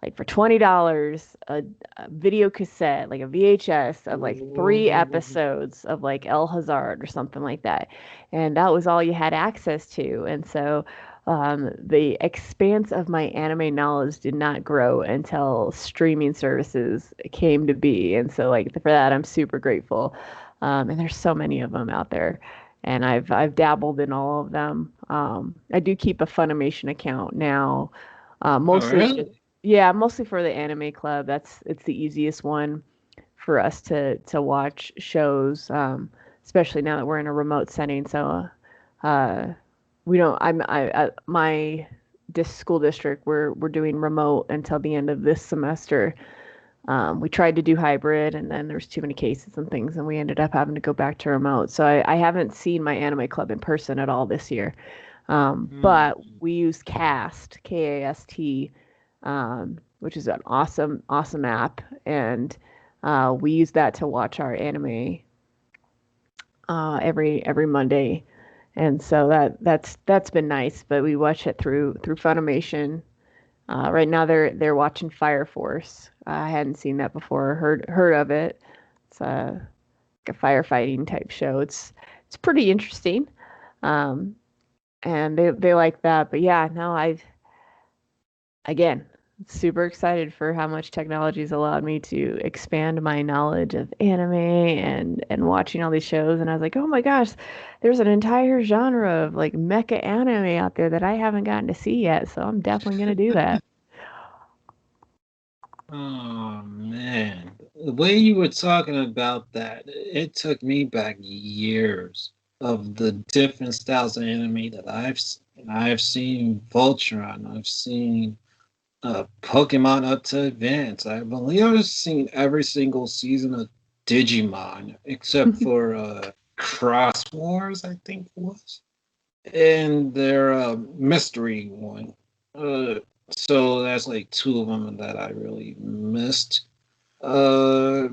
like for $20 a video cassette, like a VHS of like three Ooh. episodes of like El Hazard or something like that. And that was all you had access to. And so the expanse of my anime knowledge did not grow until streaming services came to be. And so like for that, I'm super grateful. And there's so many of them out there. And I've dabbled in all of them. I do keep a Funimation account now, Oh mostly just really? yeah, mostly for the anime club. It's the easiest one for us to watch shows, especially now that we're in a remote setting. So, uh, we don't. My school district, we're doing remote until the end of this semester. We tried to do hybrid, and then there's too many cases and things, and we ended up having to go back to remote. So I haven't seen my anime club in person at all this year. But Hmm. we use Kast, which is an awesome app, and we use that to watch our anime every Monday, and so that's been nice. But we watch it through Funimation. Right now they're watching Fire Force. I hadn't seen that before, or heard of it. It's like a firefighting type show. It's pretty interesting, um, and they like that. But yeah, no, I've again, super excited for how much technology's allowed me to expand my knowledge of anime and watching all these shows. And I was like, oh my gosh, there's an entire genre of like mecha anime out there that I haven't gotten to see yet. So I'm definitely gonna do that. Oh man, the way you were talking about that, it took me back years of the different styles of anime that I've seen Voltron, I've seen Pokemon up to Advance. I believe I've seen every single season of Digimon except for Cross Wars, I think it was, and their mystery one. Uh, So that's like two of them that I really missed. Uh,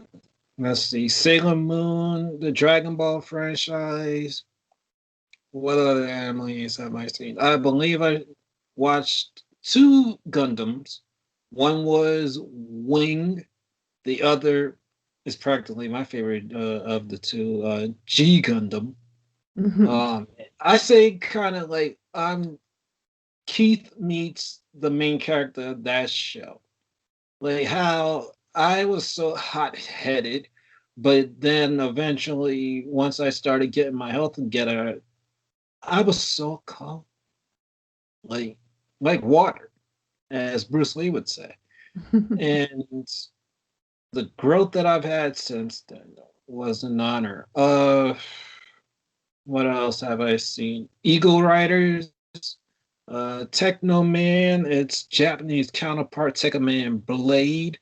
let's see, Sailor Moon, the Dragon Ball franchise. What other animes have I seen? I believe I watched two Gundams. One was Wing. The other is practically my favorite of the two, G Gundam. Mhm. Um, I say kind of like I'm Keith meets the main character of that show. Like how I was so hot headed, but then eventually, once I started getting my health together, I was so calm, like like water, as Bruce Lee would say. And the growth that I've had since then was an honor. What else have I seen? Eagle Riders, Techno Man, its Japanese counterpart, Techno Man Blade,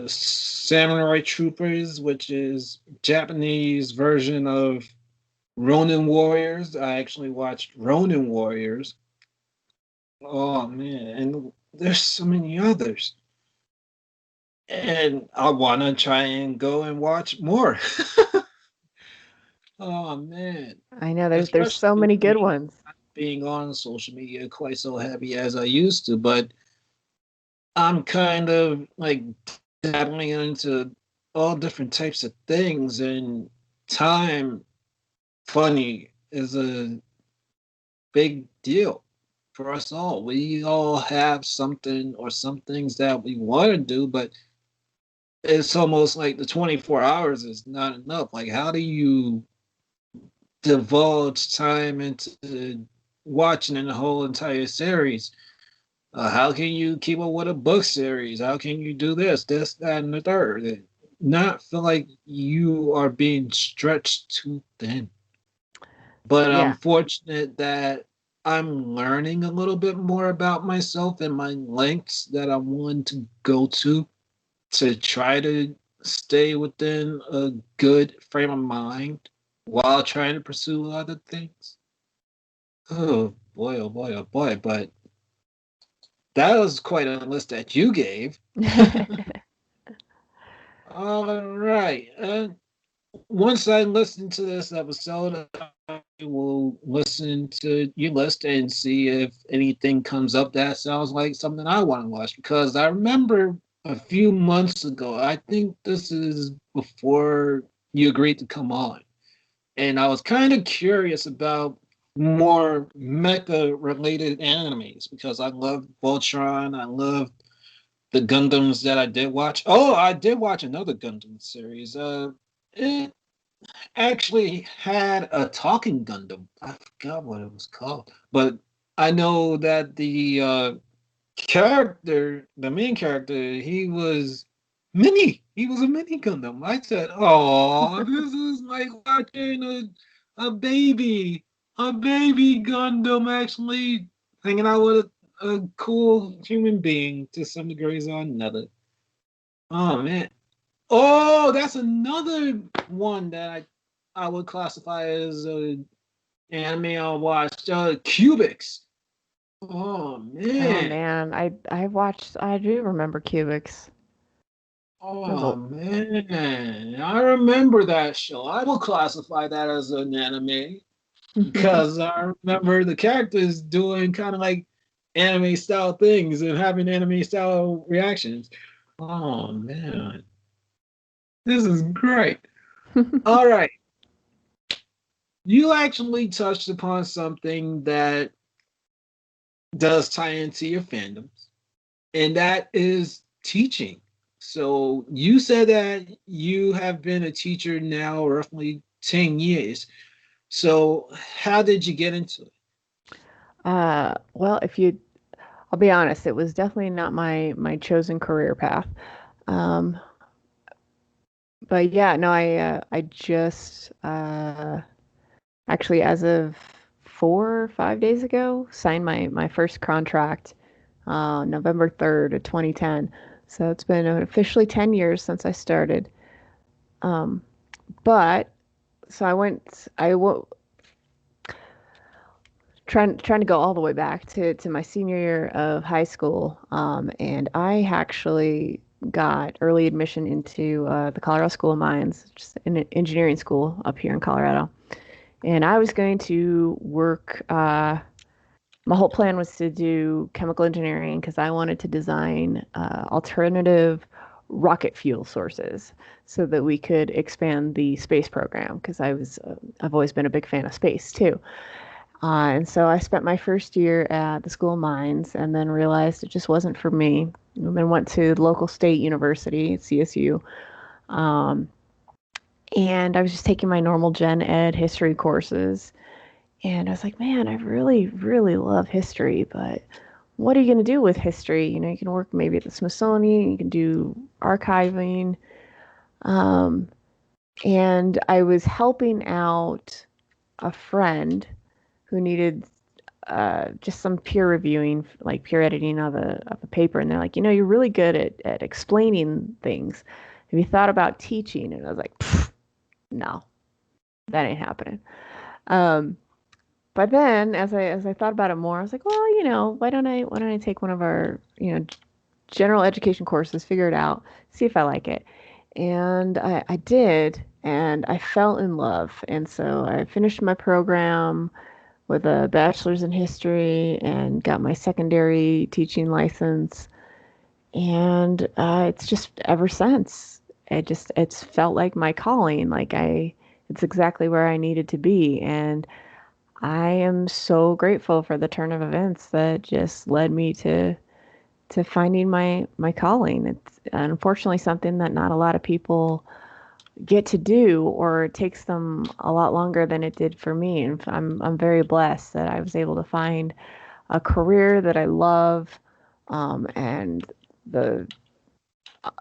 Samurai Troopers, which is Japanese version of Ronin Warriors. I actually watched Ronin Warriors. Oh man, and there's so many others. And I want to try and go and watch more. Oh man, I know there's so especially many with good me ones. not being on social media quite so heavy as I used to, but I'm kind of like dabbling into all different types of things, and time funny is a big deal for us all. We all have something or some things that we want to do, but it's almost like the 24 hours is not enough. Like, how do you divulge time into watching the whole entire series? How can you keep up with a book series? How can you do this, that, and the third? And not feel like you are being stretched too thin. But I'm Yeah. fortunate that I'm learning a little bit more about myself and my lengths that I'm willing to go to try to stay within a good frame of mind while trying to pursue other things. Oh boy, oh boy, oh boy. But that was quite a list that you gave. All right. Once I listen to this episode, I will listen to your list and see if anything comes up that sounds like something I want to watch. Because I remember a few months ago, I think this is before you agreed to come on. And I was kind of curious about more mecha related animes because I love Voltron. I love the Gundams that I did watch. Oh, I did watch another Gundam series. It actually had a talking Gundam. I forgot what it was called, but I know that the character, the main character, he was mini. He was a mini Gundam. I said, "Oh, this is like watching a baby Gundam actually hanging out with a cool human being to some degrees or another." Oh man. Oh, that's another one that I would classify as a anime I watched. Cubics. Oh Oh man. man, I do remember Cubics. There's a Oh man. I remember that show. I will classify that as an anime because I remember the characters doing kind of like anime style things and having anime style reactions. Oh man. This is great. All right. You actually touched upon something that does tie into your fandoms, and that is teaching. So you said that you have been a teacher now roughly 10 years. So how did you get into it? well, if you I'll be honest, it was definitely not my chosen career path. Um, but yeah, no, I just actually as of 4 or 5 days ago signed my first contract, November 3rd of 2010. So it's been officially 10 years since I started. Um, but so I went. trying to go all the way back to my senior year of high school, and I actually got early admission into the Colorado School of Mines, just an engineering school up here in Colorado. And I was going to work. My whole plan was to do chemical engineering because I wanted to design alternative rocket fuel sources so that we could expand the space program because I've always been a big fan of space too. And so I spent my first year at the School of Mines and then realized it just wasn't for me. And then went to the local state university, CSU, um, and I was just taking my normal gen ed history courses. And I was like, man, I really, really love history, but what are you going to do with history? You know, you can work maybe at the Smithsonian, you can do archiving. Um, and I was helping out a friend who needed just some peer reviewing, like peer editing of a paper. And they're like, you know, you're really good at explaining things. Have you thought about teaching? And I was like, no, that ain't happening. Um, but then as I thought about it more, I was like, well, you know, why don't I take one of our, you know, general education courses, figure it out, see if I like it. And I did, and I fell in love. And so I finished my program with a bachelor's in history and got my secondary teaching license. And it's just ever since, it's felt like my calling. It's exactly where I needed to be. And I am so grateful for the turn of events that just led me to finding my calling. It's unfortunately something that not a lot of people get to do, or it takes them a lot longer than it did for me. And I'm very blessed that I was able to find a career that I love, and the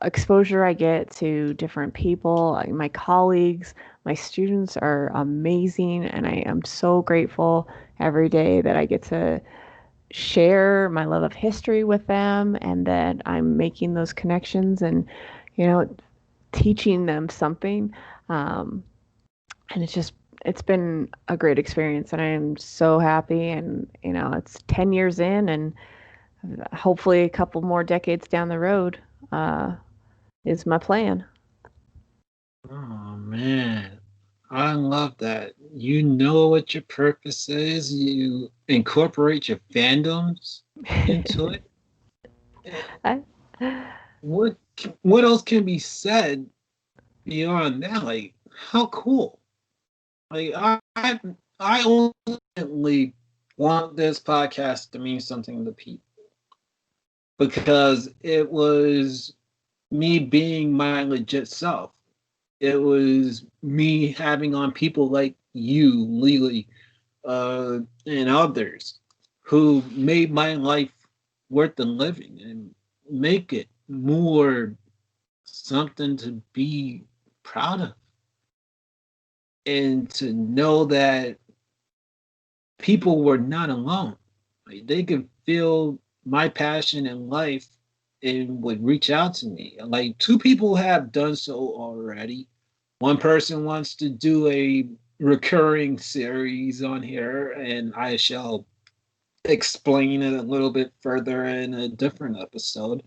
exposure I get to different people, my colleagues, my students are amazing, and I am so grateful every day that I get to share my love of history with them and that I'm making those connections and, you know, teaching them something. Um, and it's been a great experience and I am so happy. And, you know, it's 10 years in and hopefully a couple more decades down the road uh, is my plan. Oh man, I love that. You know what your purpose is. You incorporate your fandoms into it. Eh, I, what else can be said beyond that? Like, how cool! Like, I ultimately want this podcast to mean something to people because it was me being my legit self. It was me having on people like you, Lily, and others who made my life worth the living and make it more something to be proud of. And to know that people were not alone. Like, they could feel my passion in life and would reach out to me. Like, two people have done so already. One person wants to do a recurring series on here, and I shall explain it a little bit further in a different episode.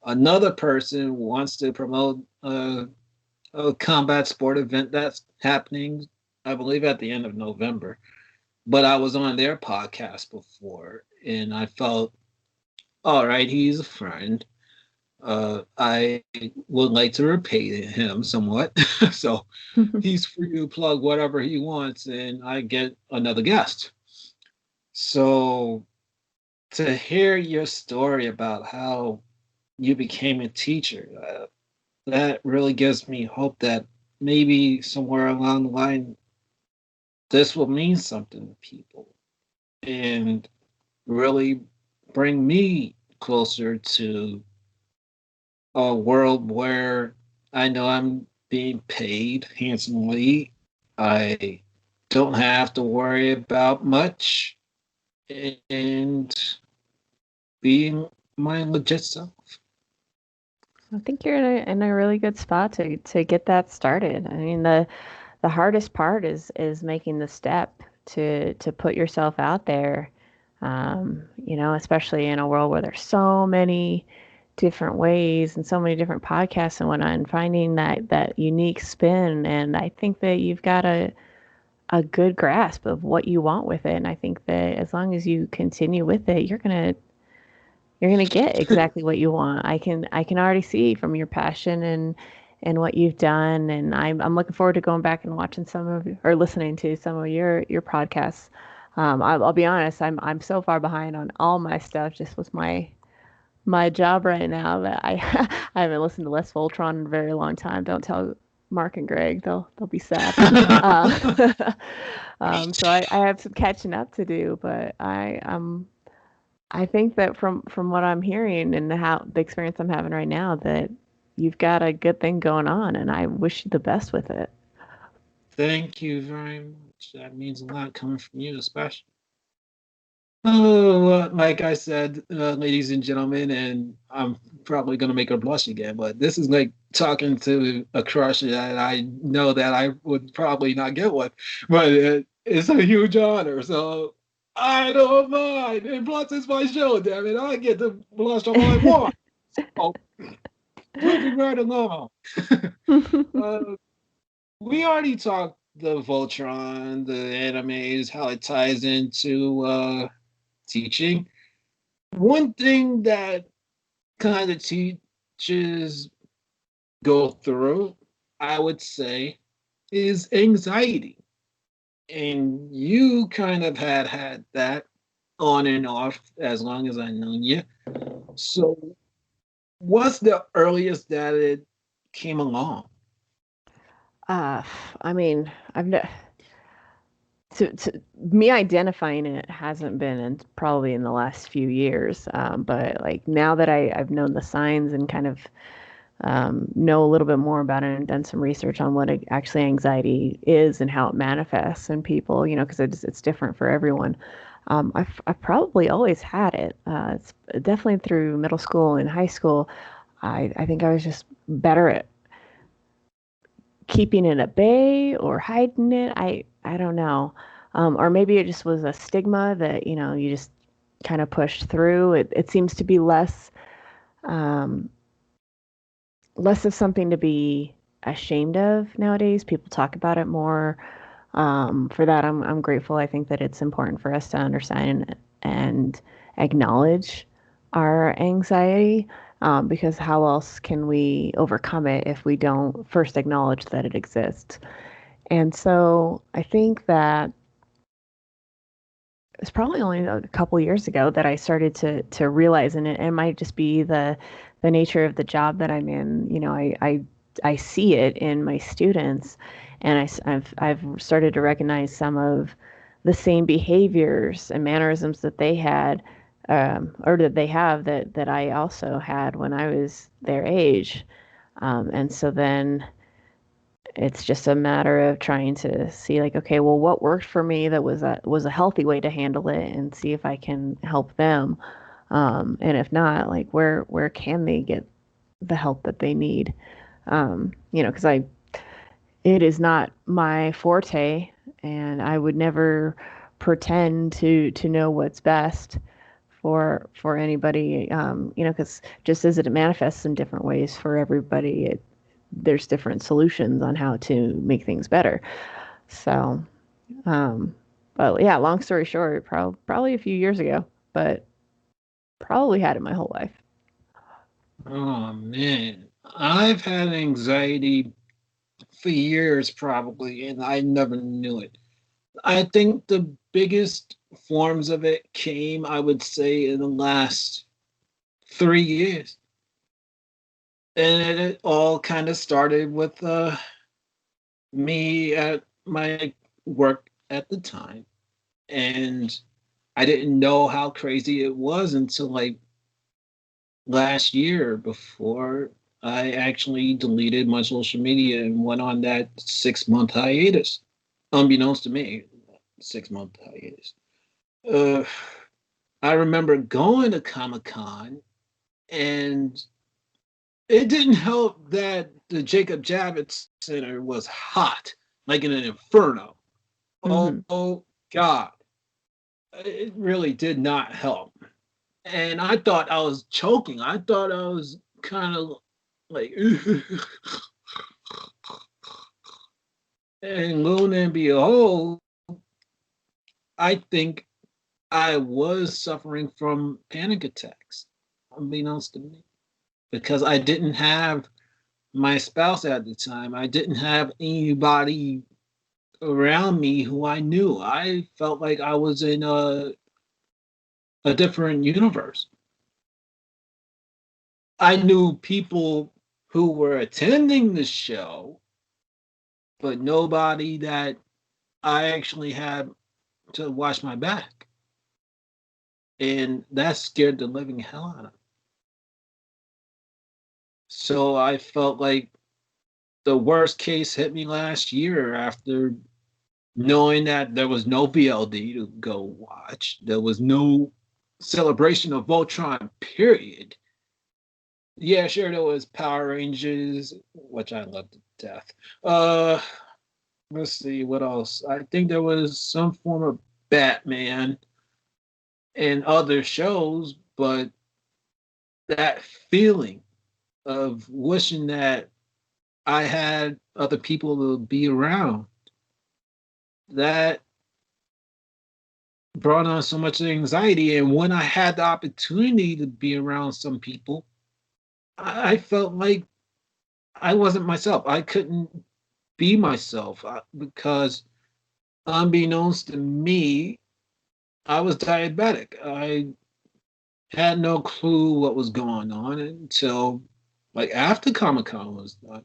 Another person wants to promote a combat sport event that's happening, I believe, at the end of November. But I was on their podcast before, and I felt, all right, he's a friend. I would like to repay him somewhat. So he's free to plug whatever he wants, and I get another guest. So to hear your story about how you became a teacher, that really gives me hope that maybe somewhere along the line, this will mean something to people and really bring me closer to a world where I know I'm being paid handsomely. I don't have to worry about much and being my legit self. I think you're in a really good spot to get that started. I mean, the hardest part is making the step to put yourself out there. Especially in a world where there's so many different ways and so many different podcasts and whatnot, and finding that unique spin. And I think that you've got a good grasp of what you want with it. And I think that as long as you continue with it, you're gonna get exactly what you want. I can already see from your passion and what you've done, and I'm looking forward to going back and watching some of or listening to some of your podcasts. I'll be honest, I'm so far behind on all my stuff just with my job right now that I I haven't listened to Les Voltron in a very long time. Don't tell Mark and Greg; they'll be sad. Uh, so I have some catching up to do, but I think that from what I'm hearing and how the experience I'm having right now, that you've got a good thing going on, and I wish you the best with it. Thank you very much. That means a lot coming from you, especially. Oh, like I said, ladies and gentlemen, and I'm probably gonna make her blush again, but this is like talking to a crush that I know that I would probably not get one, but it's a huge honor. So I don't mind. And plus, it's my show, damn it. I get to blush all I want. So moving right along. uh, we already talked the Voltron, the animes, how it ties into teaching. One thing that kind of teachers go through, I would say, is anxiety. And you kind of had that on and off as long as I known you. So what's the earliest that it came along? uh, I mean, to me identifying it hasn't been in probably in the last few years, but like now that I've known the signs and kind of know a little bit more about it and done some research on what actually anxiety is and how it manifests in people, because it's different for everyone. I've probably always had it. It's definitely through middle school and high school. I think I was just better at keeping it at bay or hiding it. I don't know. Or maybe it just was a stigma that you just kind of pushed through. It seems to be um, less of something to be ashamed of nowadays. People talk about it more. For that, I'm grateful. I think that it's important for us to understand and acknowledge our anxiety, because how else can we overcome it if we don't first acknowledge that it exists? And so I think that it's probably only a couple years ago that I started to realize, and it might just be the nature of the job that I'm in. I see it in my students, and I've started to recognize some of the same behaviors and mannerisms that they had, or that they have that I also had when I was their age, and so then it's just a matter of trying to see, like, okay, well, what worked for me that was a healthy way to handle it, and see if I can help them. And if not, like, where can they get the help that they need? Because I it is not my forte, and I would never pretend to know what's best for anybody. Because just as it manifests in different ways for everybody, there's different solutions on how to make things better. So, um, but yeah, long story short, probably a few years ago, but probably had it my whole life. Oh man, I've had anxiety for years probably, and I never knew it. I think the biggest forms of it came, I would say, in the last 3 years. And it all kind of started with me at my work at the time. And I didn't know how crazy it was until like last year before I actually deleted my social media and went on that 6 month hiatus. Unbeknownst to me, 6 month hiatus. Uh, I remember going to Comic Con, and it didn't help that the Jacob Javits Center was hot, like in an inferno. Hmm. Oh, God, it really did not help. And I thought I was choking. I thought I was kind of like, and lo and behold, I think I was suffering from panic attacks, unbeknownst to me, because I didn't have my spouse at the time. I didn't have anybody around me who I knew. I felt like I was in a different universe. I knew people who were attending the show, but nobody that I actually had to watch my back. And that scared the living hell out of me. So I felt like the worst case hit me last year after knowing that there was no BLD to go watch. There was no celebration of Voltron, period. Yeah, sure, there was Power Rangers, which I loved to death. Uh, let's see, what else? I think there was some form of Batman and other shows, but that feeling of wishing that I had other people to be around, that brought on so much anxiety. And when I had the opportunity to be around some people, I felt like I wasn't myself. I couldn't be myself because, unbeknownst to me, I was diabetic. I had no clue what was going on until like after Comic Con was done.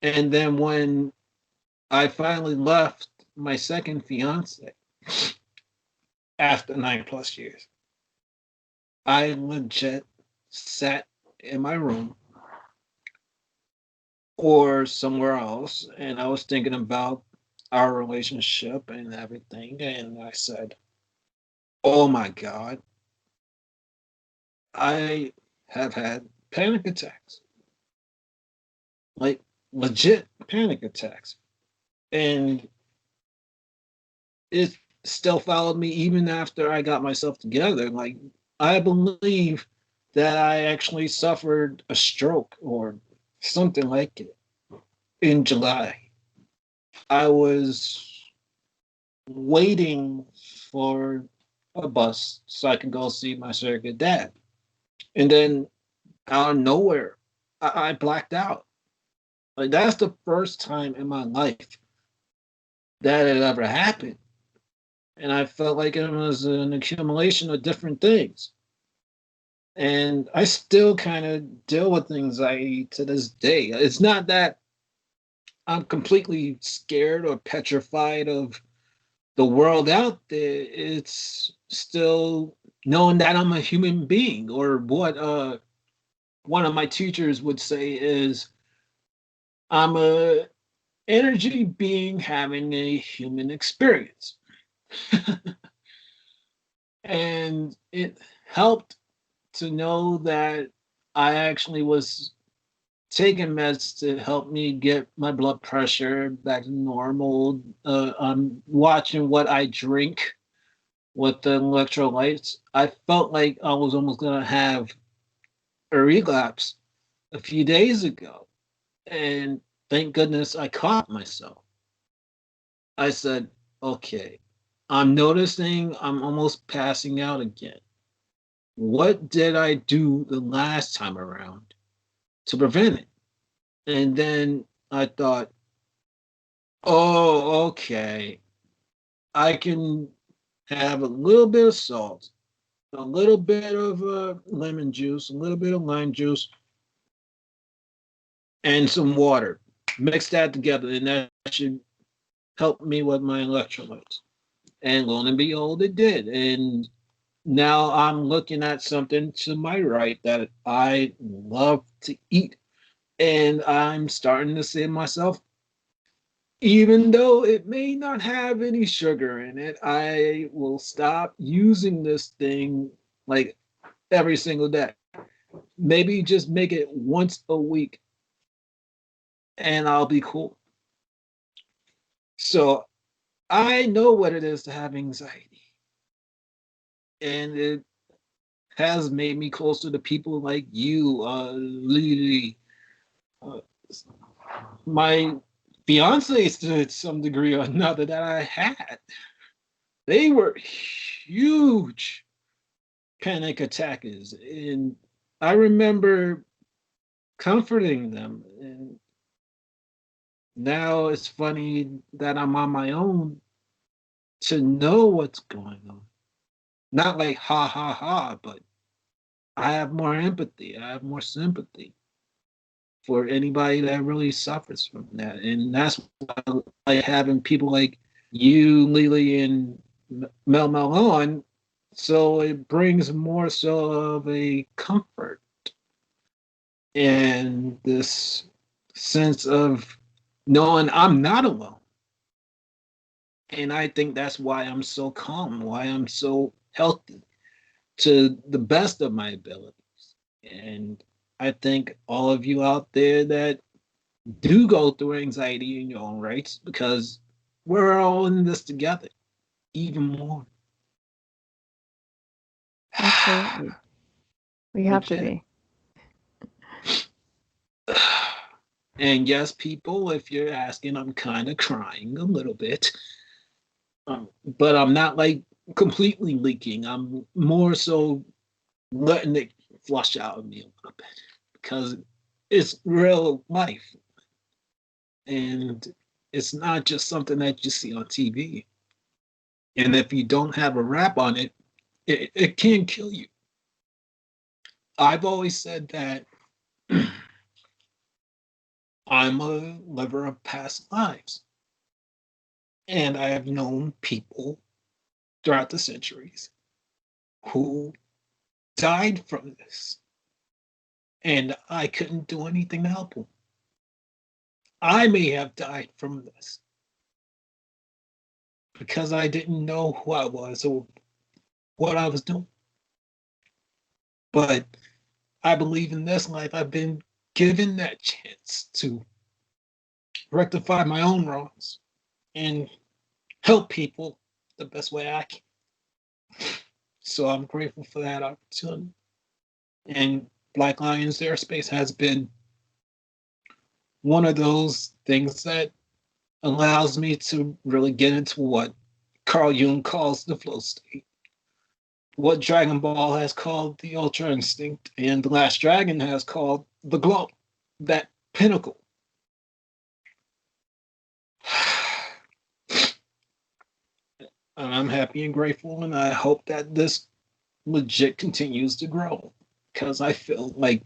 And then when I finally left my second fiance after 9 plus years, I legit sat in my room or somewhere else and I was thinking about our relationship and everything. And I said, oh my God, I have had panic attacks, like legit panic attacks. And it still followed me even after I got myself together. Like, I believe that I actually suffered a stroke or something like it in July. I was waiting for a bus so I could go see my surrogate dad. And then out of nowhere, I blacked out. Like, that's the first time in my life that it ever happened. And I felt like it was an accumulation of different things. And I still kind of deal with anxiety to this day. It's not that I'm completely scared or petrified of the world out there. It's still knowing that I'm a human being, or what one of my teachers would say is I'm a energy being having a human experience. And it helped to know that I actually was taking meds to help me get my blood pressure back to normal. I'm watching what I drink with the electrolytes. I felt like I was almost going to have a relapse a few days ago. And thank goodness I caught myself. I said, okay, I'm noticing I'm almost passing out again. What did I do the last time around to prevent it? And then I thought, oh, okay, I can have a little bit of salt, a little bit of lemon juice, a little bit of lime juice, and some water. Mix that together, and that should help me with my electrolytes. And lo and behold, it did. And now I'm looking at something to my right that I love to eat. And I'm starting to say to myself, even though it may not have any sugar in it, I will stop using this thing like every single day. Maybe just make it once a week and I'll be cool. So I know what it is to have anxiety, and it has made me closer to people like you, Lily. Uh, my fiancés to some degree or another that I had, they were huge panic attackers. And I remember comforting them. And now it's funny that I'm on my own to know what's going on. Not like ha ha ha, but I have more empathy. I have more sympathy for anybody that really suffers from that. And that's why I like having people like you, Lily, and Mel on. So it brings more so of a comfort and this sense of knowing I'm not alone. And I think that's why I'm so calm, why I'm so healthy to the best of my abilities. And I think all of you out there that do go through anxiety in your own rights, because we're all in this together, even more. Absolutely. We have to Legit. be. And yes, people, if you're asking, I'm kind of crying a little bit. But I'm not like completely leaking. I'm more so letting it flush out of me a little bit because it's real life. And it's not just something that you see on TV. And if you don't have a wrap on it, it can kill you. I've always said that I'm a liver of past lives. And I have known people throughout the centuries who died from this. And I couldn't do anything to help them. I may have died from this because I didn't know who I was or what I was doing. But I believe in this life, I've been given that chance to rectify my own wrongs and help people the best way I can. So I'm grateful for that opportunity. And Black Lions Airspace has been one of those things that allows me to really get into what Carl Jung calls the flow state, what Dragon Ball has called the Ultra Instinct, and The Last Dragon has called the glow, that pinnacle. And I'm happy and grateful, and I hope that this legit continues to grow because I feel like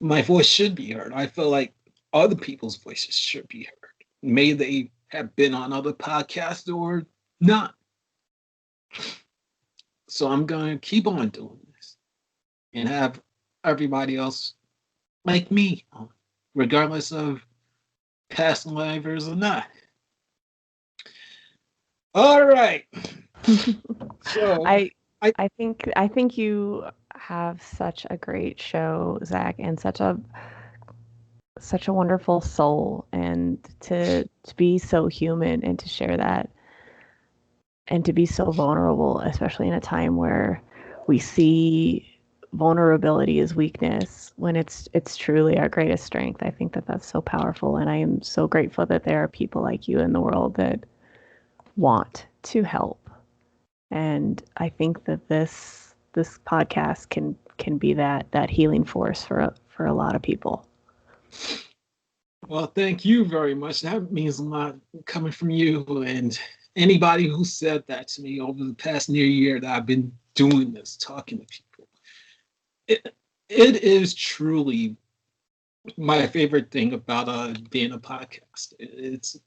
my voice should be heard. I feel like other people's voices should be heard. May they have been on other podcasts or not. So I'm going to keep on doing this and have everybody else like me, regardless of past livers or not. All right. So I I I think you have such a great show, Zach, and such a wonderful soul, and to be so human and to share that and to be so vulnerable, especially in a time where we see vulnerability as weakness when it's truly our greatest strength. I think that that's so powerful, and I am so grateful that there are people like you in the world that want to help. And I think that this podcast can be that healing force for a lot of people. well, thank you very much. That means a lot coming from you and anybody who said that to me over the past near year that I've been doing this, talking to people. It, it is truly my favorite thing about being a podcast. It's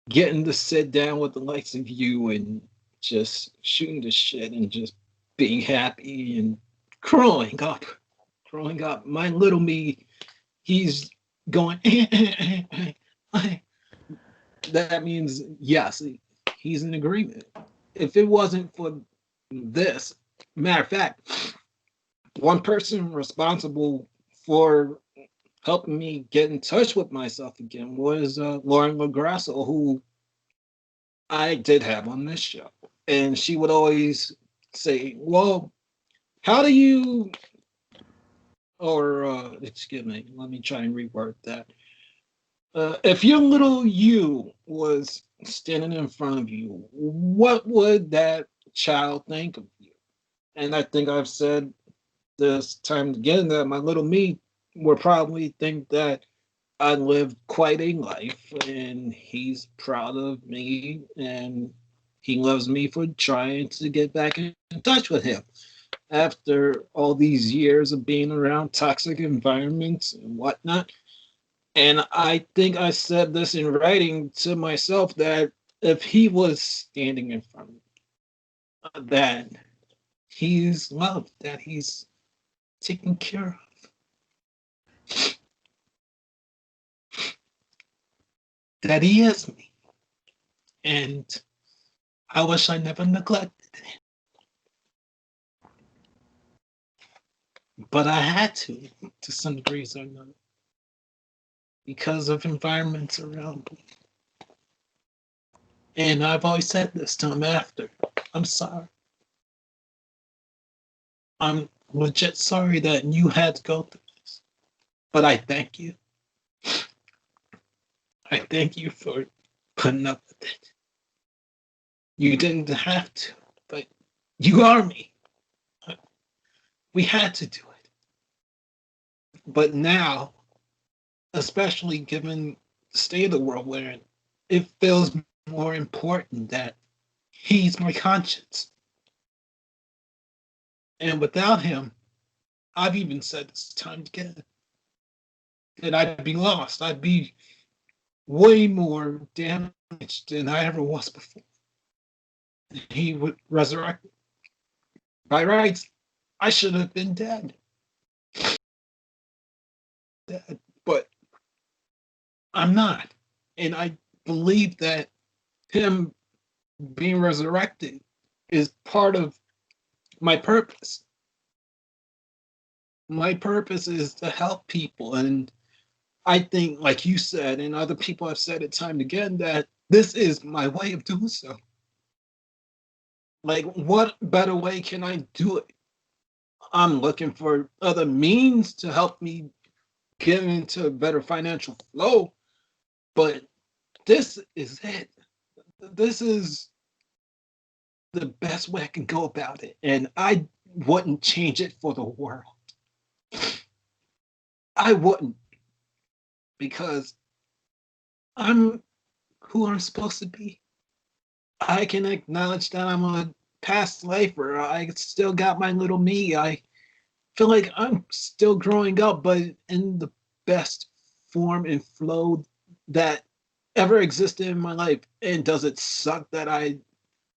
getting to sit down with the likes of you and just shooting the shit and just being happy and growing up. Growing up. My little me, he's going, that means yes, he's in agreement. If it wasn't for this, matter of fact, one person responsible for helping me get in touch with myself again was Lauren LaGrasso, who I did have on this show. And she would always say, well, how do you, or excuse me, let me try and reword that. If your little you was standing in front of you, what would that child think of you? And I think I've said this time again that my little me would probably think that I lived quite a life and he's proud of me and he loves me for trying to get back in touch with him after all these years of being around toxic environments and whatnot. And I think I said this in writing to myself that if he was standing in front of me, that he's loved, that he's taken care of, that he is me. And I wish I never neglected him, but I had to some degrees or another, because of environments around me. And I've always said this to him after. I'm sorry. I'm legit sorry that you had to go through this. But I thank you. I thank you for putting up with it. You didn't have to, but you are me. We had to do it. But now, especially given the state of the world we're in, it feels more important that he's my conscience. And without him, I've even said this time again, that I'd be lost. I'd be way more damaged than I ever was before. He would resurrect me. By rights, I should have been dead. Dead. But I'm not. And I believe that him being resurrected is part of my purpose. My purpose is to help people. And I think, like you said, and other people have said it time and again, that this is my way of doing so. Like, what better way can I do it? I'm looking for other means to help me get into a better financial flow, but this is it. This is the best way I can go about it. And I wouldn't change it for the world. I wouldn't, because I'm who I'm supposed to be. I can acknowledge that I'm a past lifer. I still got my little me. I feel like I'm still growing up, but in the best form and flow that ever existed in my life. And does it suck that I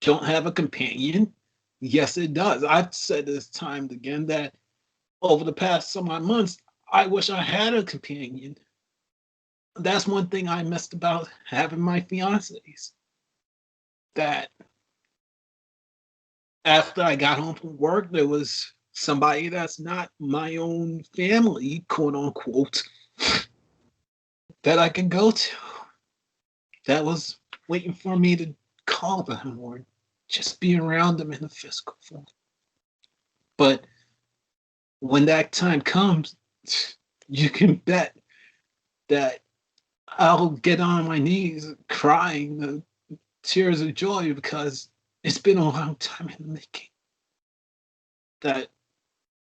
don't have a companion? Yes, it does. I've said this time again that over the past some odd months, I wish I had a companion. That's one thing I missed about having my fiancés. That after I got home from work, there was somebody that's not my own family, quote unquote, that I could go to. That was waiting for me to call them or just be around them in a physical form. But when that time comes, you can bet that I'll get on my knees crying the tears of joy because it's been a long time in the making. That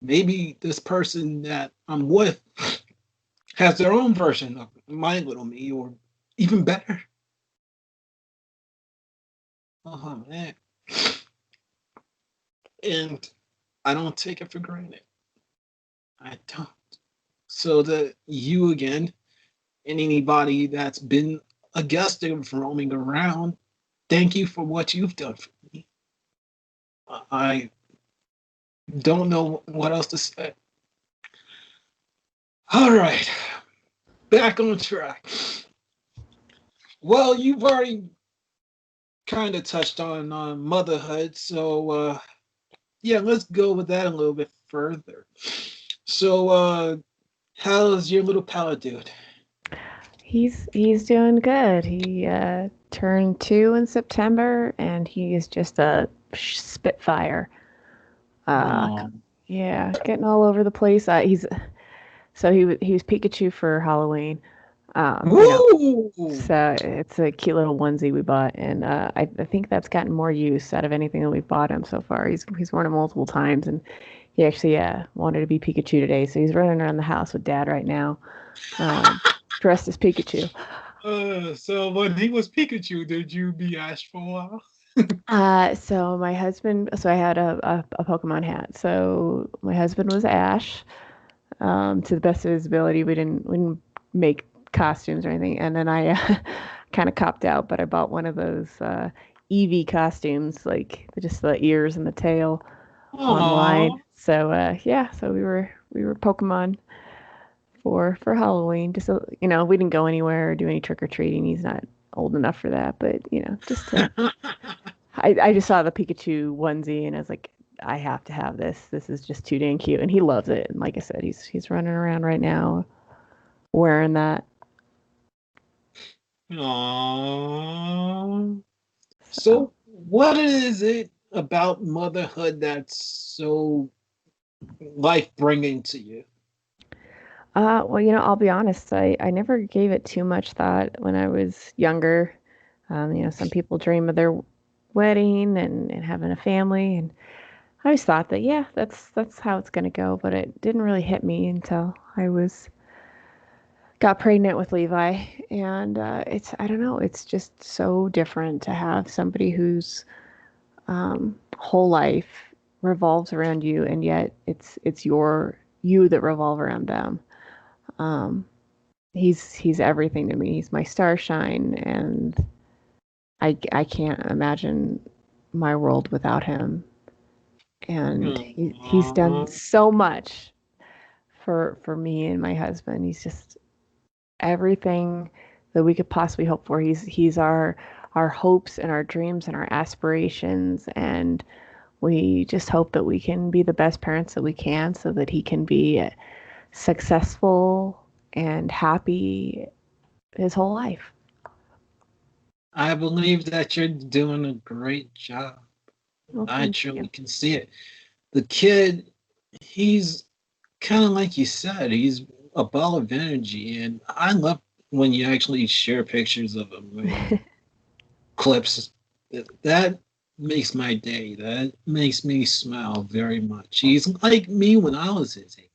maybe this person that I'm with has their own version of my little me, or even better. Oh man. And I don't take it for granted. I don't. So that you again and anybody that's been a guest of roaming around, thank you for what you've done for me. I don't know what else to say. All right, back on track. Well, you've already kind of touched on motherhood, so yeah, let's go with that a little bit further. So, how's your little pal dude? He's doing good. He turned 2 in September, and he is just a spitfire. Uh, Oh. yeah, getting all over the place. He's so he was Pikachu for Halloween. You know, Woo! so it's a cute little onesie we bought, and I think that's gotten more use out of anything that we've bought him so far. He's worn it multiple times, and he actually wanted to be Pikachu today, so he's running around the house with Dad right now, um, dressed as Pikachu. So when he was Pikachu, did you be Ash for a while? So my husband, so I had a Pokemon hat. So my husband was Ash. To the best of his ability, we didn't make costumes or anything. And then I kind of copped out, but I bought one of those Eevee costumes, like just the ears and the tail, online. Aww. So yeah, so we were Pokemon for Halloween. Just we didn't go anywhere or do any trick or treating. He's not old enough for that, but just to I just saw the Pikachu onesie and I was like, I have to have this. This is just too dang cute, and he loves it. And like I said, he's running around right now wearing that. Aww. So, So what is it about motherhood that's so life bringing to you? well, I'll be honest. I never gave it too much thought when I was younger. Some people dream of their wedding and having a family, and I always thought that yeah, that's how it's gonna go. But it didn't really hit me until I was got pregnant with Levi, and it's I don't know, it's just so different to have somebody whose whole life revolves around you, and yet it's you that revolve around them. Um, he's everything to me. He's my starshine, and I can't imagine my world without him. And he's done Aww. so much for me and my husband. He's just everything that we could possibly hope for. He's our hopes and our dreams and our aspirations, and we just hope that we can be the best parents that we can so that he can be successful and happy his whole life. I believe that you're doing a great job. Well, I thank truly you. can see it. The kid, he's kind of like you said, he's a ball of energy, and I love when you actually share pictures of him and clips. That makes my day. That makes me smile very much. He's like me when I was his age,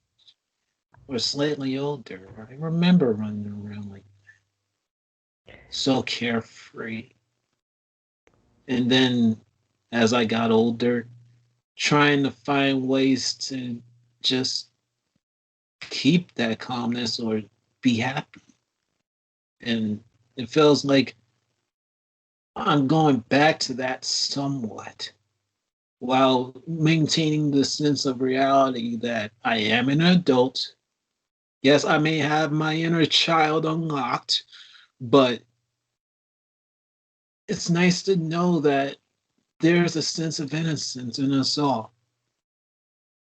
or slightly older. I remember running around like so carefree, and then as I got older, trying to find ways to just keep that calmness or be happy. And it feels like I'm going back to that somewhat while maintaining the sense of reality that I am an adult. Yes, I may have my inner child unlocked, but it's nice to know that there's a sense of innocence in us all.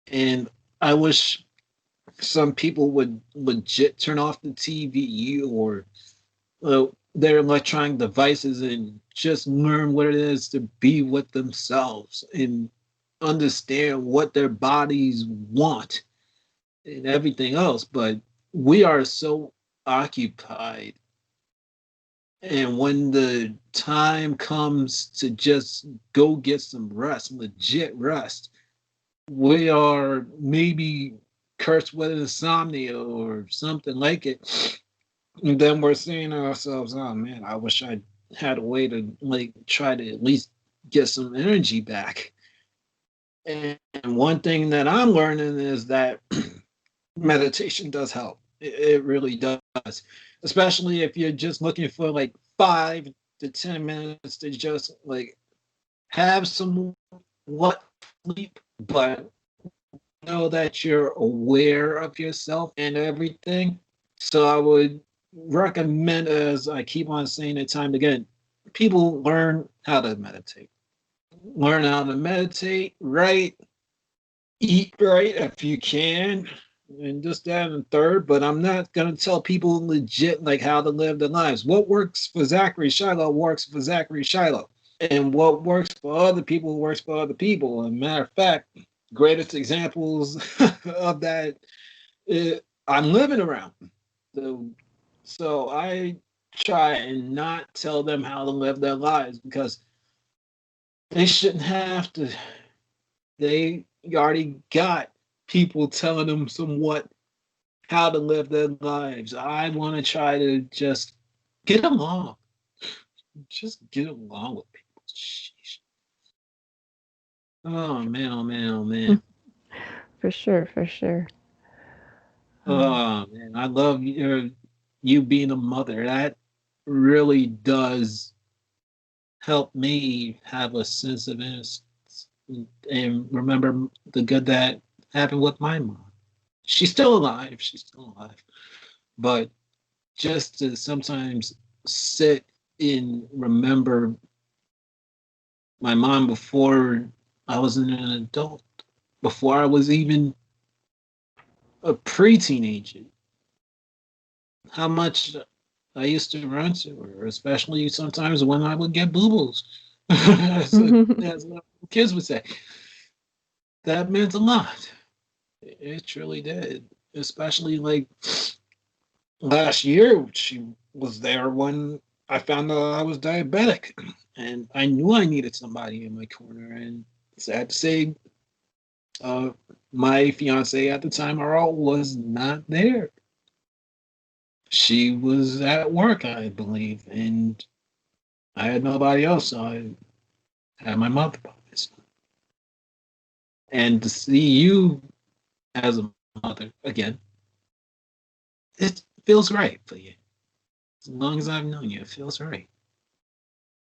And I wish some people would legit turn off the TV or their electronic devices and just learn what it is to be with themselves and understand what their bodies want and everything else. But we are so occupied. And when the time comes to just go get some rest, legit rest, we are maybe cursed with insomnia or something like it. And then we're saying to ourselves, oh man, I wish I had a way to like try to at least get some energy back. And one thing that I'm learning is that meditation does help. It really does, especially if you're just looking for like 5 to 10 minutes to just like have some what sleep, but know that you're aware of yourself and everything. So I would recommend, as I keep on saying it time again, people learn how to meditate. Learn how to meditate, right? Eat right if you can. and just that and third, but I'm not gonna tell people legit like how to live their lives. What works for Zachary Shiloh works for Zachary Shiloh. And what works for other people works for other people. And matter of fact, greatest examples of that I'm living around. So, so I try and not tell them how to live their lives because they shouldn't have to. They already got people telling them somewhat how to live their lives. I want to try to just get along. Just get along with people. Sheesh. Oh man, oh man, oh man. For sure, for sure. Um, Oh man, I love you being a mother. That really does help me have a sense of innocence and remember the good that happened with my mom. She's still alive. She's still alive. But just to sometimes sit and remember my mom before I was an adult, before I was even a pre-teenager, how much I used to run to her, especially sometimes when I would get boo-boos, as kids would say. That meant a lot. It truly did. Especially like last year, she was there when I found out I was diabetic, and I knew I needed somebody in my corner. And sad to say, uh, my fiance at the time, Earl, was not there. She was at work, I believe, and I had nobody else, so I had my mother by my side. And to see you as a mother again, it feels right for you. As long as I've known you, it feels right.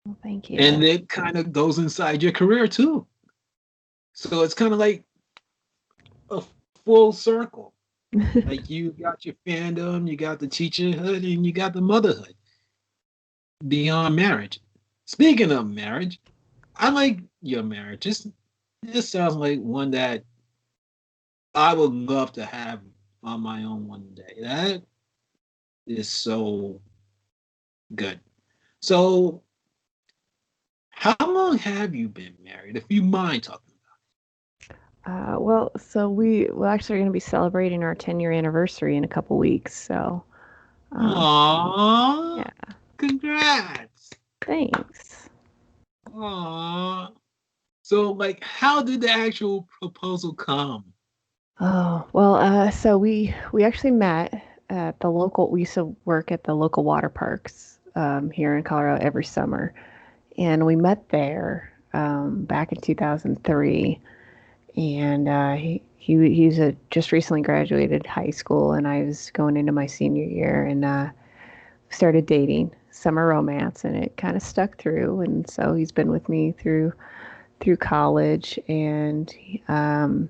well, thank And you. it kind of goes inside your career too. So it's kind of like a full circle. Like you got your fandom, you got the teacherhood, and you got the motherhood beyond marriage. Speaking of marriage, I like your marriage. This sounds like one that I would love to have on my own one day. That is so good. So, how long have you been married, if you mind talking Well, so we're actually going to be celebrating our 10-year anniversary in a couple weeks. So, about? um, Aww, yeah, congrats. thanks. Aww. So, like, how did the actual proposal come? Oh, well, so we actually met at the local. We used to work at the local water parks here in Colorado every summer, and we met there back in 2003. And he's just recently graduated high school, and I was going into my senior year, and started dating summer romance, and it kind of stuck through. And so he's been with me through college, and um,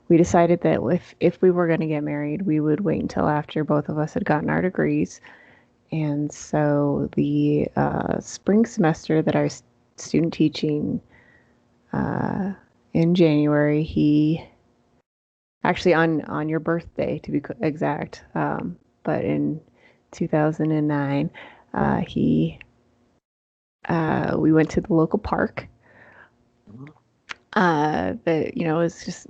we decided that if we were going to get married, we would wait until after both of us had gotten our degrees. And so the spring semester that I was student teaching uh, in January, he actually on your birthday to be exact, but in 2009, he we went to the local park. That it was just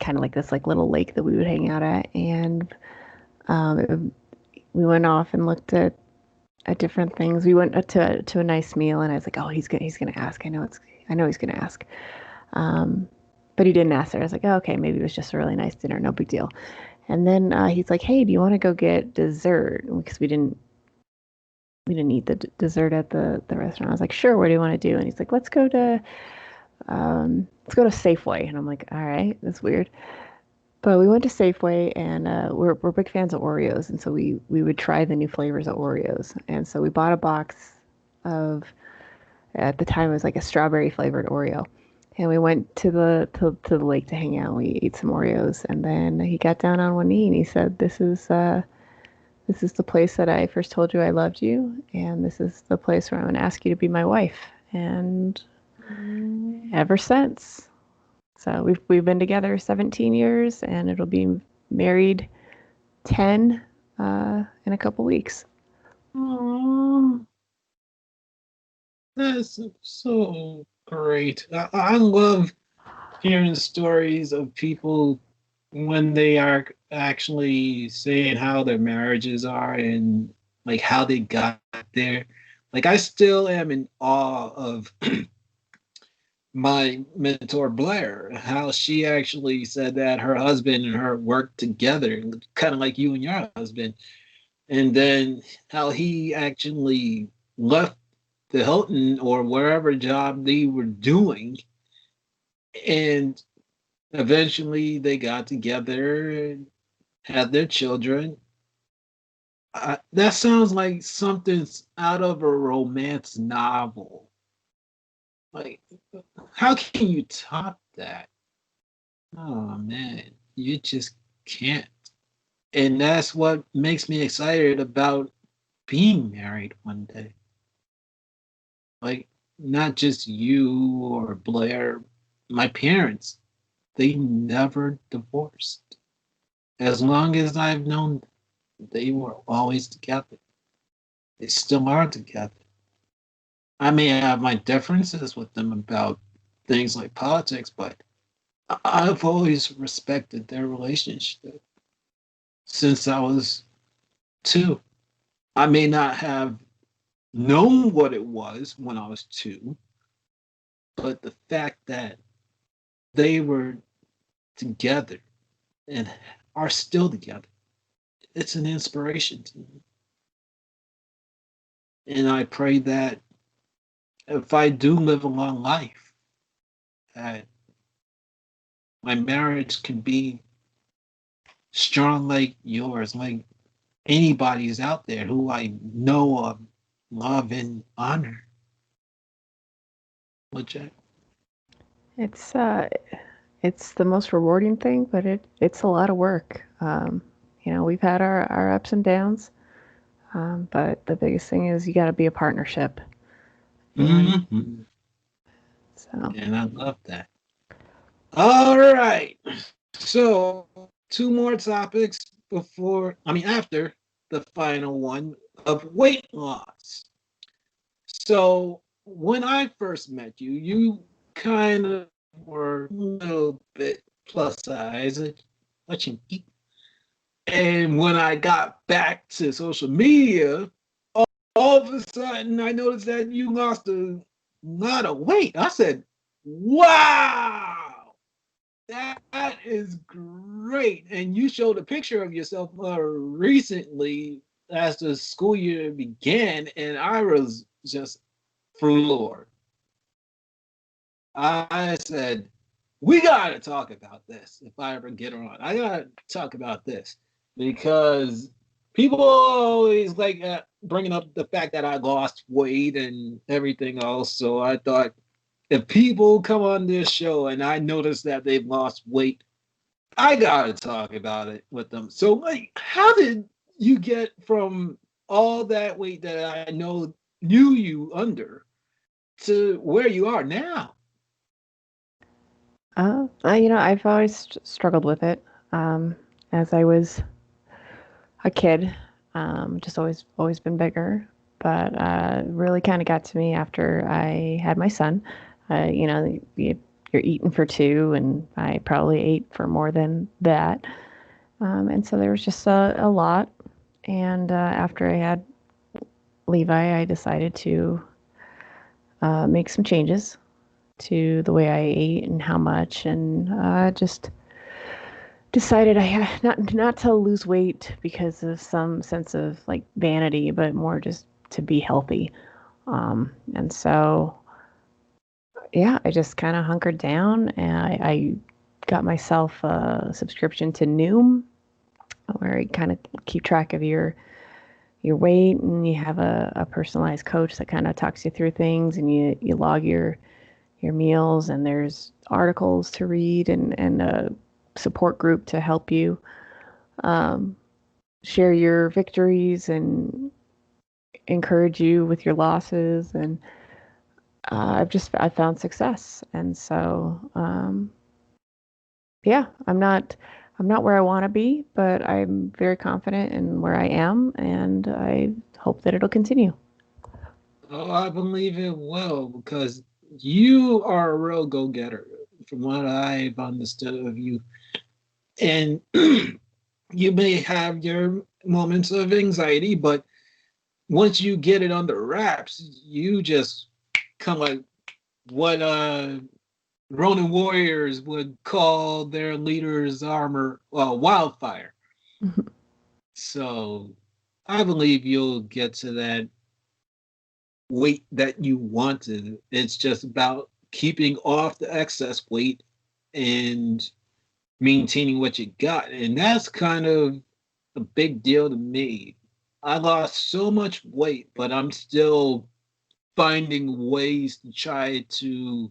kind of like this like little lake that we would hang out at, and um, we went off and looked at different things. We went to a nice meal, and I was like, oh, he's gonna ask. I know he's gonna ask. Um, but he didn't ask her. I was like, oh, okay, maybe it was just a really nice dinner, no big deal. And then he's like, hey, do you want to go get dessert? Because we didn't eat the dessert at the restaurant. I was like, sure. What do you want to do? And he's like, let's go to Safeway. And I'm like, all right, that's weird. But we went to Safeway, and we're big fans of Oreos, and so we would try the new flavors of Oreos. And so we bought a box of, at the time it was like a strawberry flavored Oreo. And we went to the lake to hang out. We ate some Oreos, and then he got down on one knee and he said, "This is the place that I first told you I loved you, and this is the place where I'm going to ask you to be my wife." And ever since, so we've been together 17 years, and it'll be married 10 in a couple weeks. Oh, that's so great. I love hearing stories of people when they are actually saying how their marriages are and like how they got there. Like I still am in awe of my mentor Blair, how she actually said that her husband and her worked together, kind of like you and your husband, and then how he actually left the Hilton or wherever job they were doing, and eventually they got together and had their children. That sounds like something's out of a romance novel. Like, how can you top that? Oh man, you just can't. And that's what makes me excited about being married one day. Like, not just you or Blair, my parents, they never divorced. As long as I've known them, they were always together. They still are together. I may have my differences with them about things like politics, but I've always respected their relationship since I was two. I may not have known what it was when I was two, but the fact that they were together and are still together, it's an inspiration to me. And I pray that if I do live a long life, that my marriage can be strong like yours, like anybody's out there who I know of, love, and honor. Well, Jack. It's uh, it's the most rewarding thing, but it's a lot of work. We've had our ups and downs, but the biggest thing is you got to be a partnership, and Mm-hmm. so And I love that. All right. So, two more topics after the final one of weight loss. So, when I first met you, you kind of were a little bit plus size, what you eat. And when I got back to social media, all of a sudden I noticed that you lost a lot of weight. I said, wow, that is great. And you showed a picture of yourself recently as the school year began, and I was just floored. I said, we got to talk about this if I ever get on. I got to talk about this because people always like bringing up the fact that I lost weight and everything else. So I thought if people come on this show and I notice that they've lost weight, I got to talk about it with them. So, like, how did you get from all that weight that I know knew you under to where you are now? I've always struggled with it as I was a kid. Just always been bigger, but really kind of got to me after I had my son. You're eating for two, and I probably ate for more than that, and so there was just a lot. And after I had Levi, I decided to make some changes to the way I ate and how much, and just decided I had not to lose weight because of some sense of like vanity, but more just to be healthy. And so, yeah, I just kind of hunkered down and I got myself a subscription to Noom, where you kind of keep track of your weight, and you have a personalized coach that kind of talks you through things, and you log your meals, and there's articles to read and a support group to help you share your victories and encourage you with your losses. And I found success. And so, yeah, I'm not. I'm not where I want to be, but I'm very confident in where I am, and I hope that it'll continue. Oh, I believe it will because you are a real go-getter from what I've understood of you. And you may have your moments of anxiety, but once you get it under wraps, you just come like what Ronin warriors would call their leader's armor wildfire. So I believe you'll get to that weight that you wanted. It's just about keeping off the excess weight and maintaining what you got. And that's kind of a big deal to me. I lost so much weight, but I'm still finding ways to try to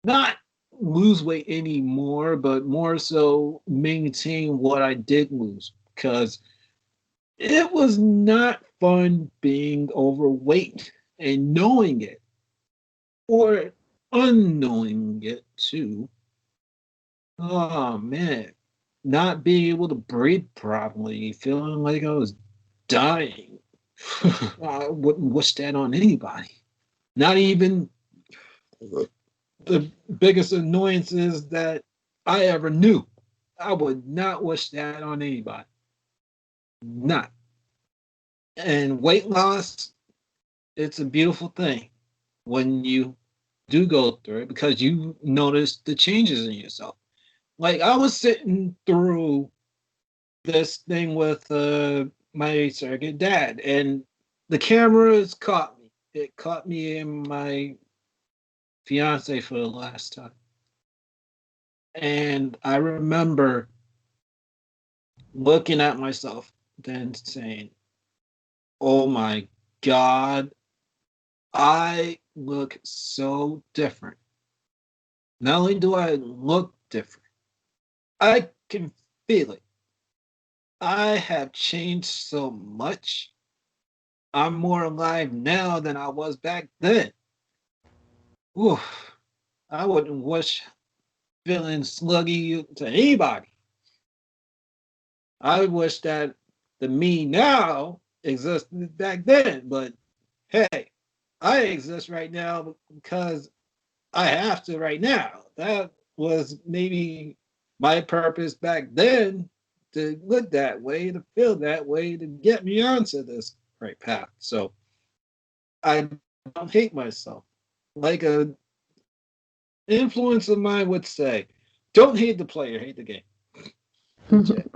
not lose weight anymore, but more so maintain what I did lose because it was not fun being overweight and knowing it or unknowing it too. Oh man, not being able to breathe properly, feeling like I was dying. I wouldn't wish that on anybody. Not even the biggest annoyances that I ever knew. I would not wish that on anybody. Not. And weight loss, it's a beautiful thing when you do go through it because you notice the changes in yourself. Like I was sitting through this thing with my surrogate dad, and the cameras caught me. It caught me and my fiance for the last time. And I remember looking at myself, then saying, "Oh my God, I look so different. Not only do I look different, I can feel it. I have changed so much. I'm more alive now than I was back then. Oof, I wouldn't wish feeling sluggy to anybody. I wish that the me now existed back then, but hey, I exist right now because I have to right now. That was maybe my purpose back then to look that way, to feel that way, to get me onto this right path. So I don't hate myself. Like a influence of mine would say, don't hate the player, hate the game. Legit.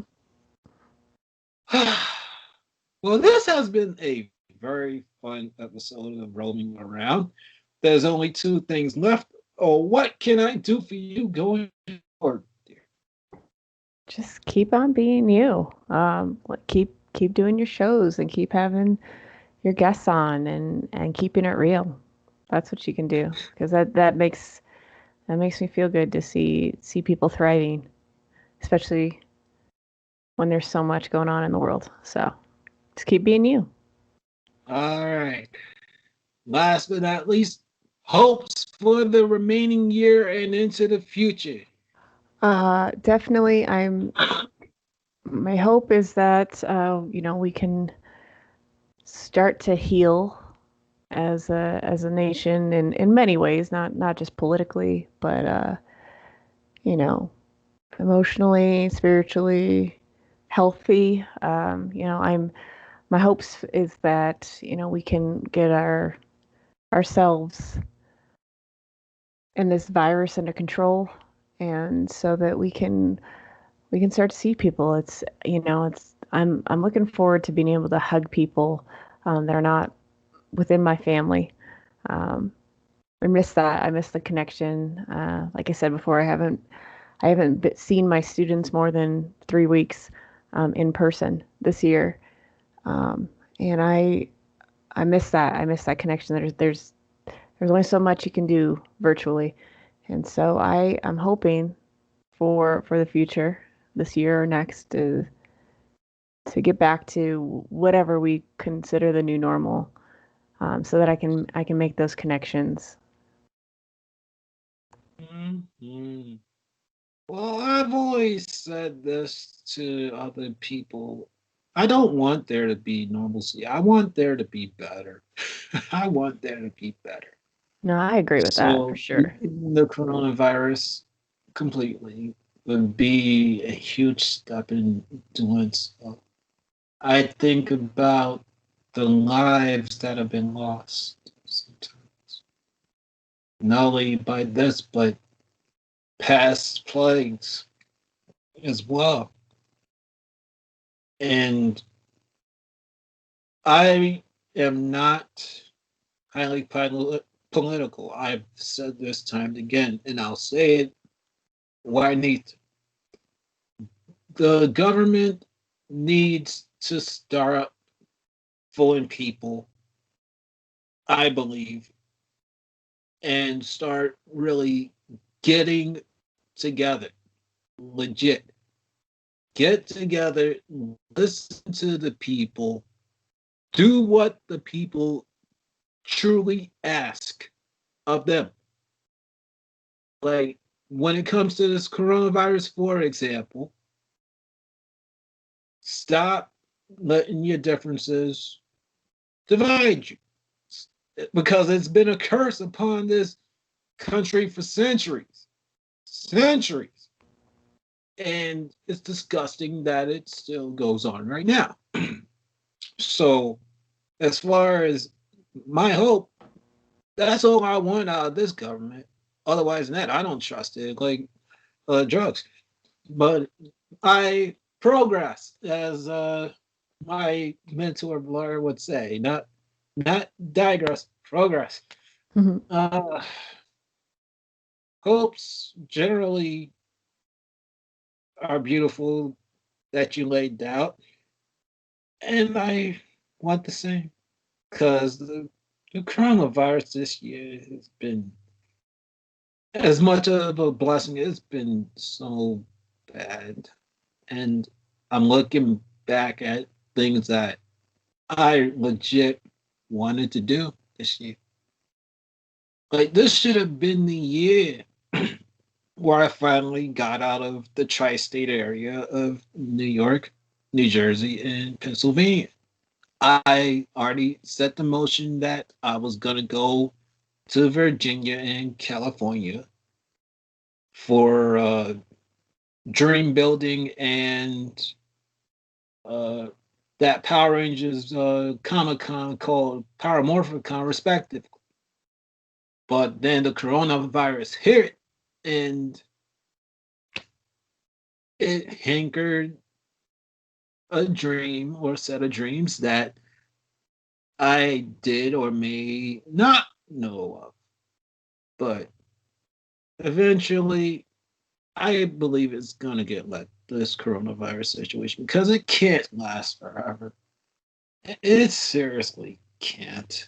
Well, this has been a very fun episode of Roaming Around. There's only two things left. Oh, what can I do for you going forward, dear? Just keep on being you. Keep doing your shows and keep having your guests on and keeping it real. That's what you can do because that makes me feel good to see people thriving, especially when there's so much going on in the world. So just keep being you. All right. Last but not least, hopes for the remaining year and into the future. Definitely, I'm. My hope is that we can start to heal as a nation in many ways, not just politically, but you know, emotionally, spiritually, healthy. I'm my hopes is that we can get ourselves and this virus under control, and so that we can start to see people. It's it's I'm looking forward to being able to hug people that are not within my family. Um, I miss that. I miss the connection. Like I said before, I haven't seen my students more than 3 weeks in person this year, um, and I miss that. I miss that connection. There's only so much you can do virtually, and so I'm hoping for the future this year or next to get back to whatever we consider the new normal, so that I can make those connections. Mm-hmm. Well, I've always said this to other people. I don't want there to be normalcy. I want there to be better. I want there to be better. No, I agree with that for So sure. the coronavirus completely would be a huge step in doing so. I think about the lives that have been lost sometimes, not only by this, but past plagues as well. And I am not highly political. I've said this time and again, and I'll say it where I need to. The government needs to start fooling people, I believe, and start really getting together, legit. Get together, listen to the people, do what the people truly ask of them. Like when it comes to this coronavirus, for example, stop letting your differences divide you because it's been a curse upon this country for centuries, centuries. And it's disgusting that it still goes on right now. So, as far as my hope, that's all I want out of this government. Otherwise than that, I don't trust it. Like drugs. But I progress, as my mentor Blair would say, not digress, progress. Mhm. Uh, hopes generally are beautiful that you laid out, and I want the same because the coronavirus this year has been as much of a blessing. It's been so bad, and I'm looking back at things that I legit wanted to do this year. Like this should have been the year where I finally got out of the tri-state area of New York, New Jersey, and Pennsylvania. I already set the motion that I was gonna go to Virginia and California for dream building and uh, that Power Rangers Comic Con called Paramorphicon, respectively. But then the coronavirus hit and it hindered a dream or set of dreams that I did or may not know of. But eventually, I believe it's going to get like this coronavirus situation because it can't last forever. It seriously can't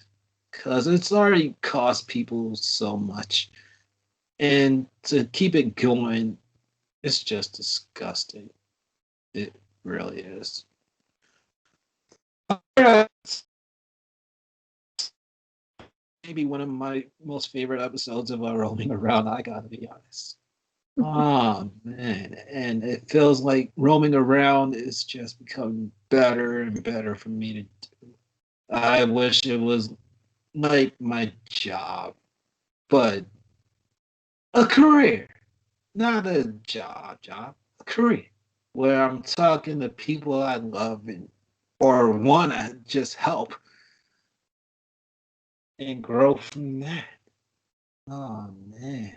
because it's already cost people so much. And to keep it going, it's just disgusting. It really is. Maybe one of my most favorite episodes of Roaming Around, I gotta be honest. Oh man, and it feels like roaming around is just becoming better and better for me to do. I wish it was like my job, but a career, not a job, a career where I'm talking to people I love and or want to just help and grow from that. Oh man.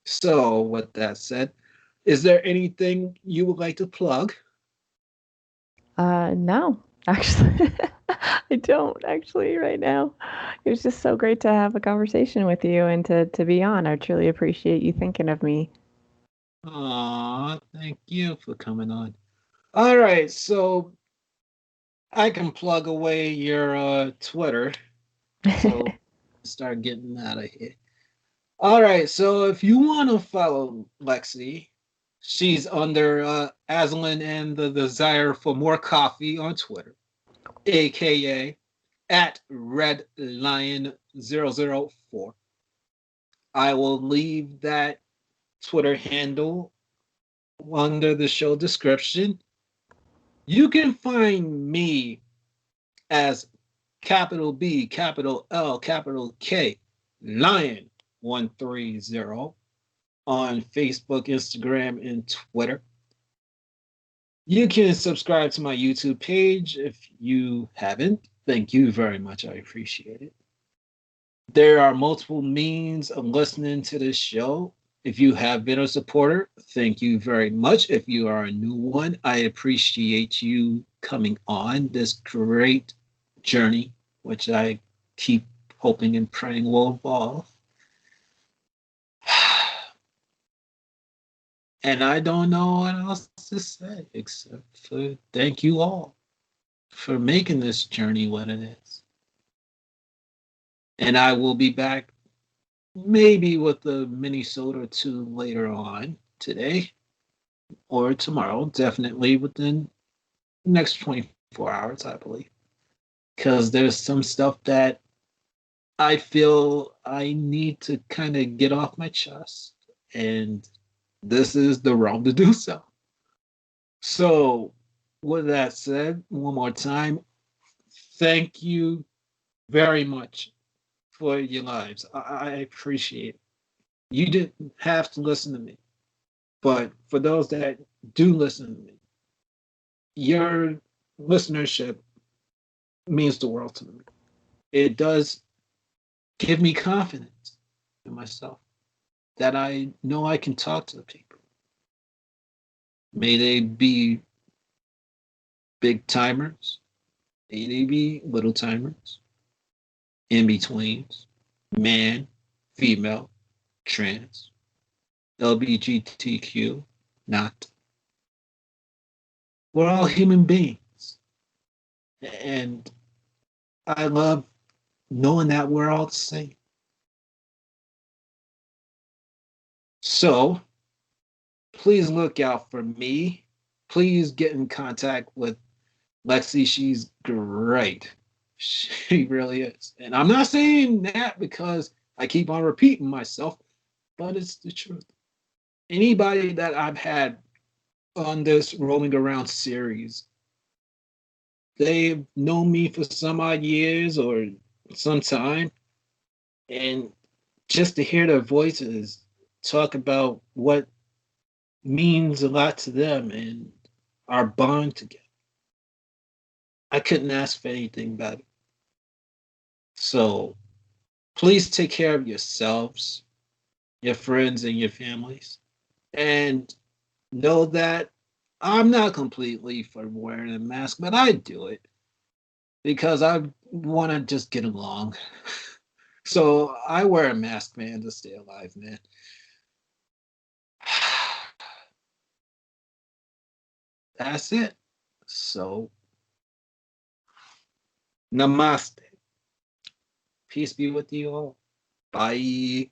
So, with that said, is there anything you would like to plug? No, actually, I don't actually right now. It was just so great to have a conversation with you and to be on. I truly appreciate you thinking of me. Aw, thank you for coming on. All right, so I can plug away your Twitter. So start getting out of here. All right, so if you want to follow Lexi, she's under Aslan and the Desire for More Coffee on Twitter, aka at Red Lion 004. I will leave that Twitter handle under the show description. You can find me as capital B, capital L, capital K, Lion 130 on Facebook, Instagram, and Twitter. You can subscribe to my YouTube page if you haven't. Thank you very much. I appreciate it. There are multiple means of listening to this show. If you have been a supporter, thank you very much. If you are a new one, I appreciate you coming on this great journey, which I keep hoping and praying will evolve. And I don't know what else to say except for thank you all for making this journey what it is. And I will be back maybe with a Minnesota or two later on today or tomorrow, definitely within the next 24 hours, I believe. Because there's some stuff that I feel I need to kind of get off my chest. And this is the realm to do so. So, with that said, one more time, thank you very much for your lives. I appreciate it. You didn't have to listen to me, but for those that do listen to me, your listenership means the world to me. It does give me confidence in myself that I know I can talk to the people. May they be big timers, may they be little timers, in betweens, man, female, trans, LGBTQ, not. We're all human beings. And I love knowing that we're all the same. So please look out for me. Please get in contact with Lexi. She's great. She really is. And I'm not saying that because I keep on repeating myself, but it's the truth. Anybody that I've had on this Rolling Around series, they've known me for some odd years or some time. And just to hear their voices talk about what means a lot to them and our bond together. I couldn't ask for anything better. So please take care of yourselves, your friends, and your families. And know that I'm not completely for wearing a mask, but I do it because I want to just get along. So I wear a mask, man, to stay alive, man. That's it. So, namaste. Peace be with you all. Bye.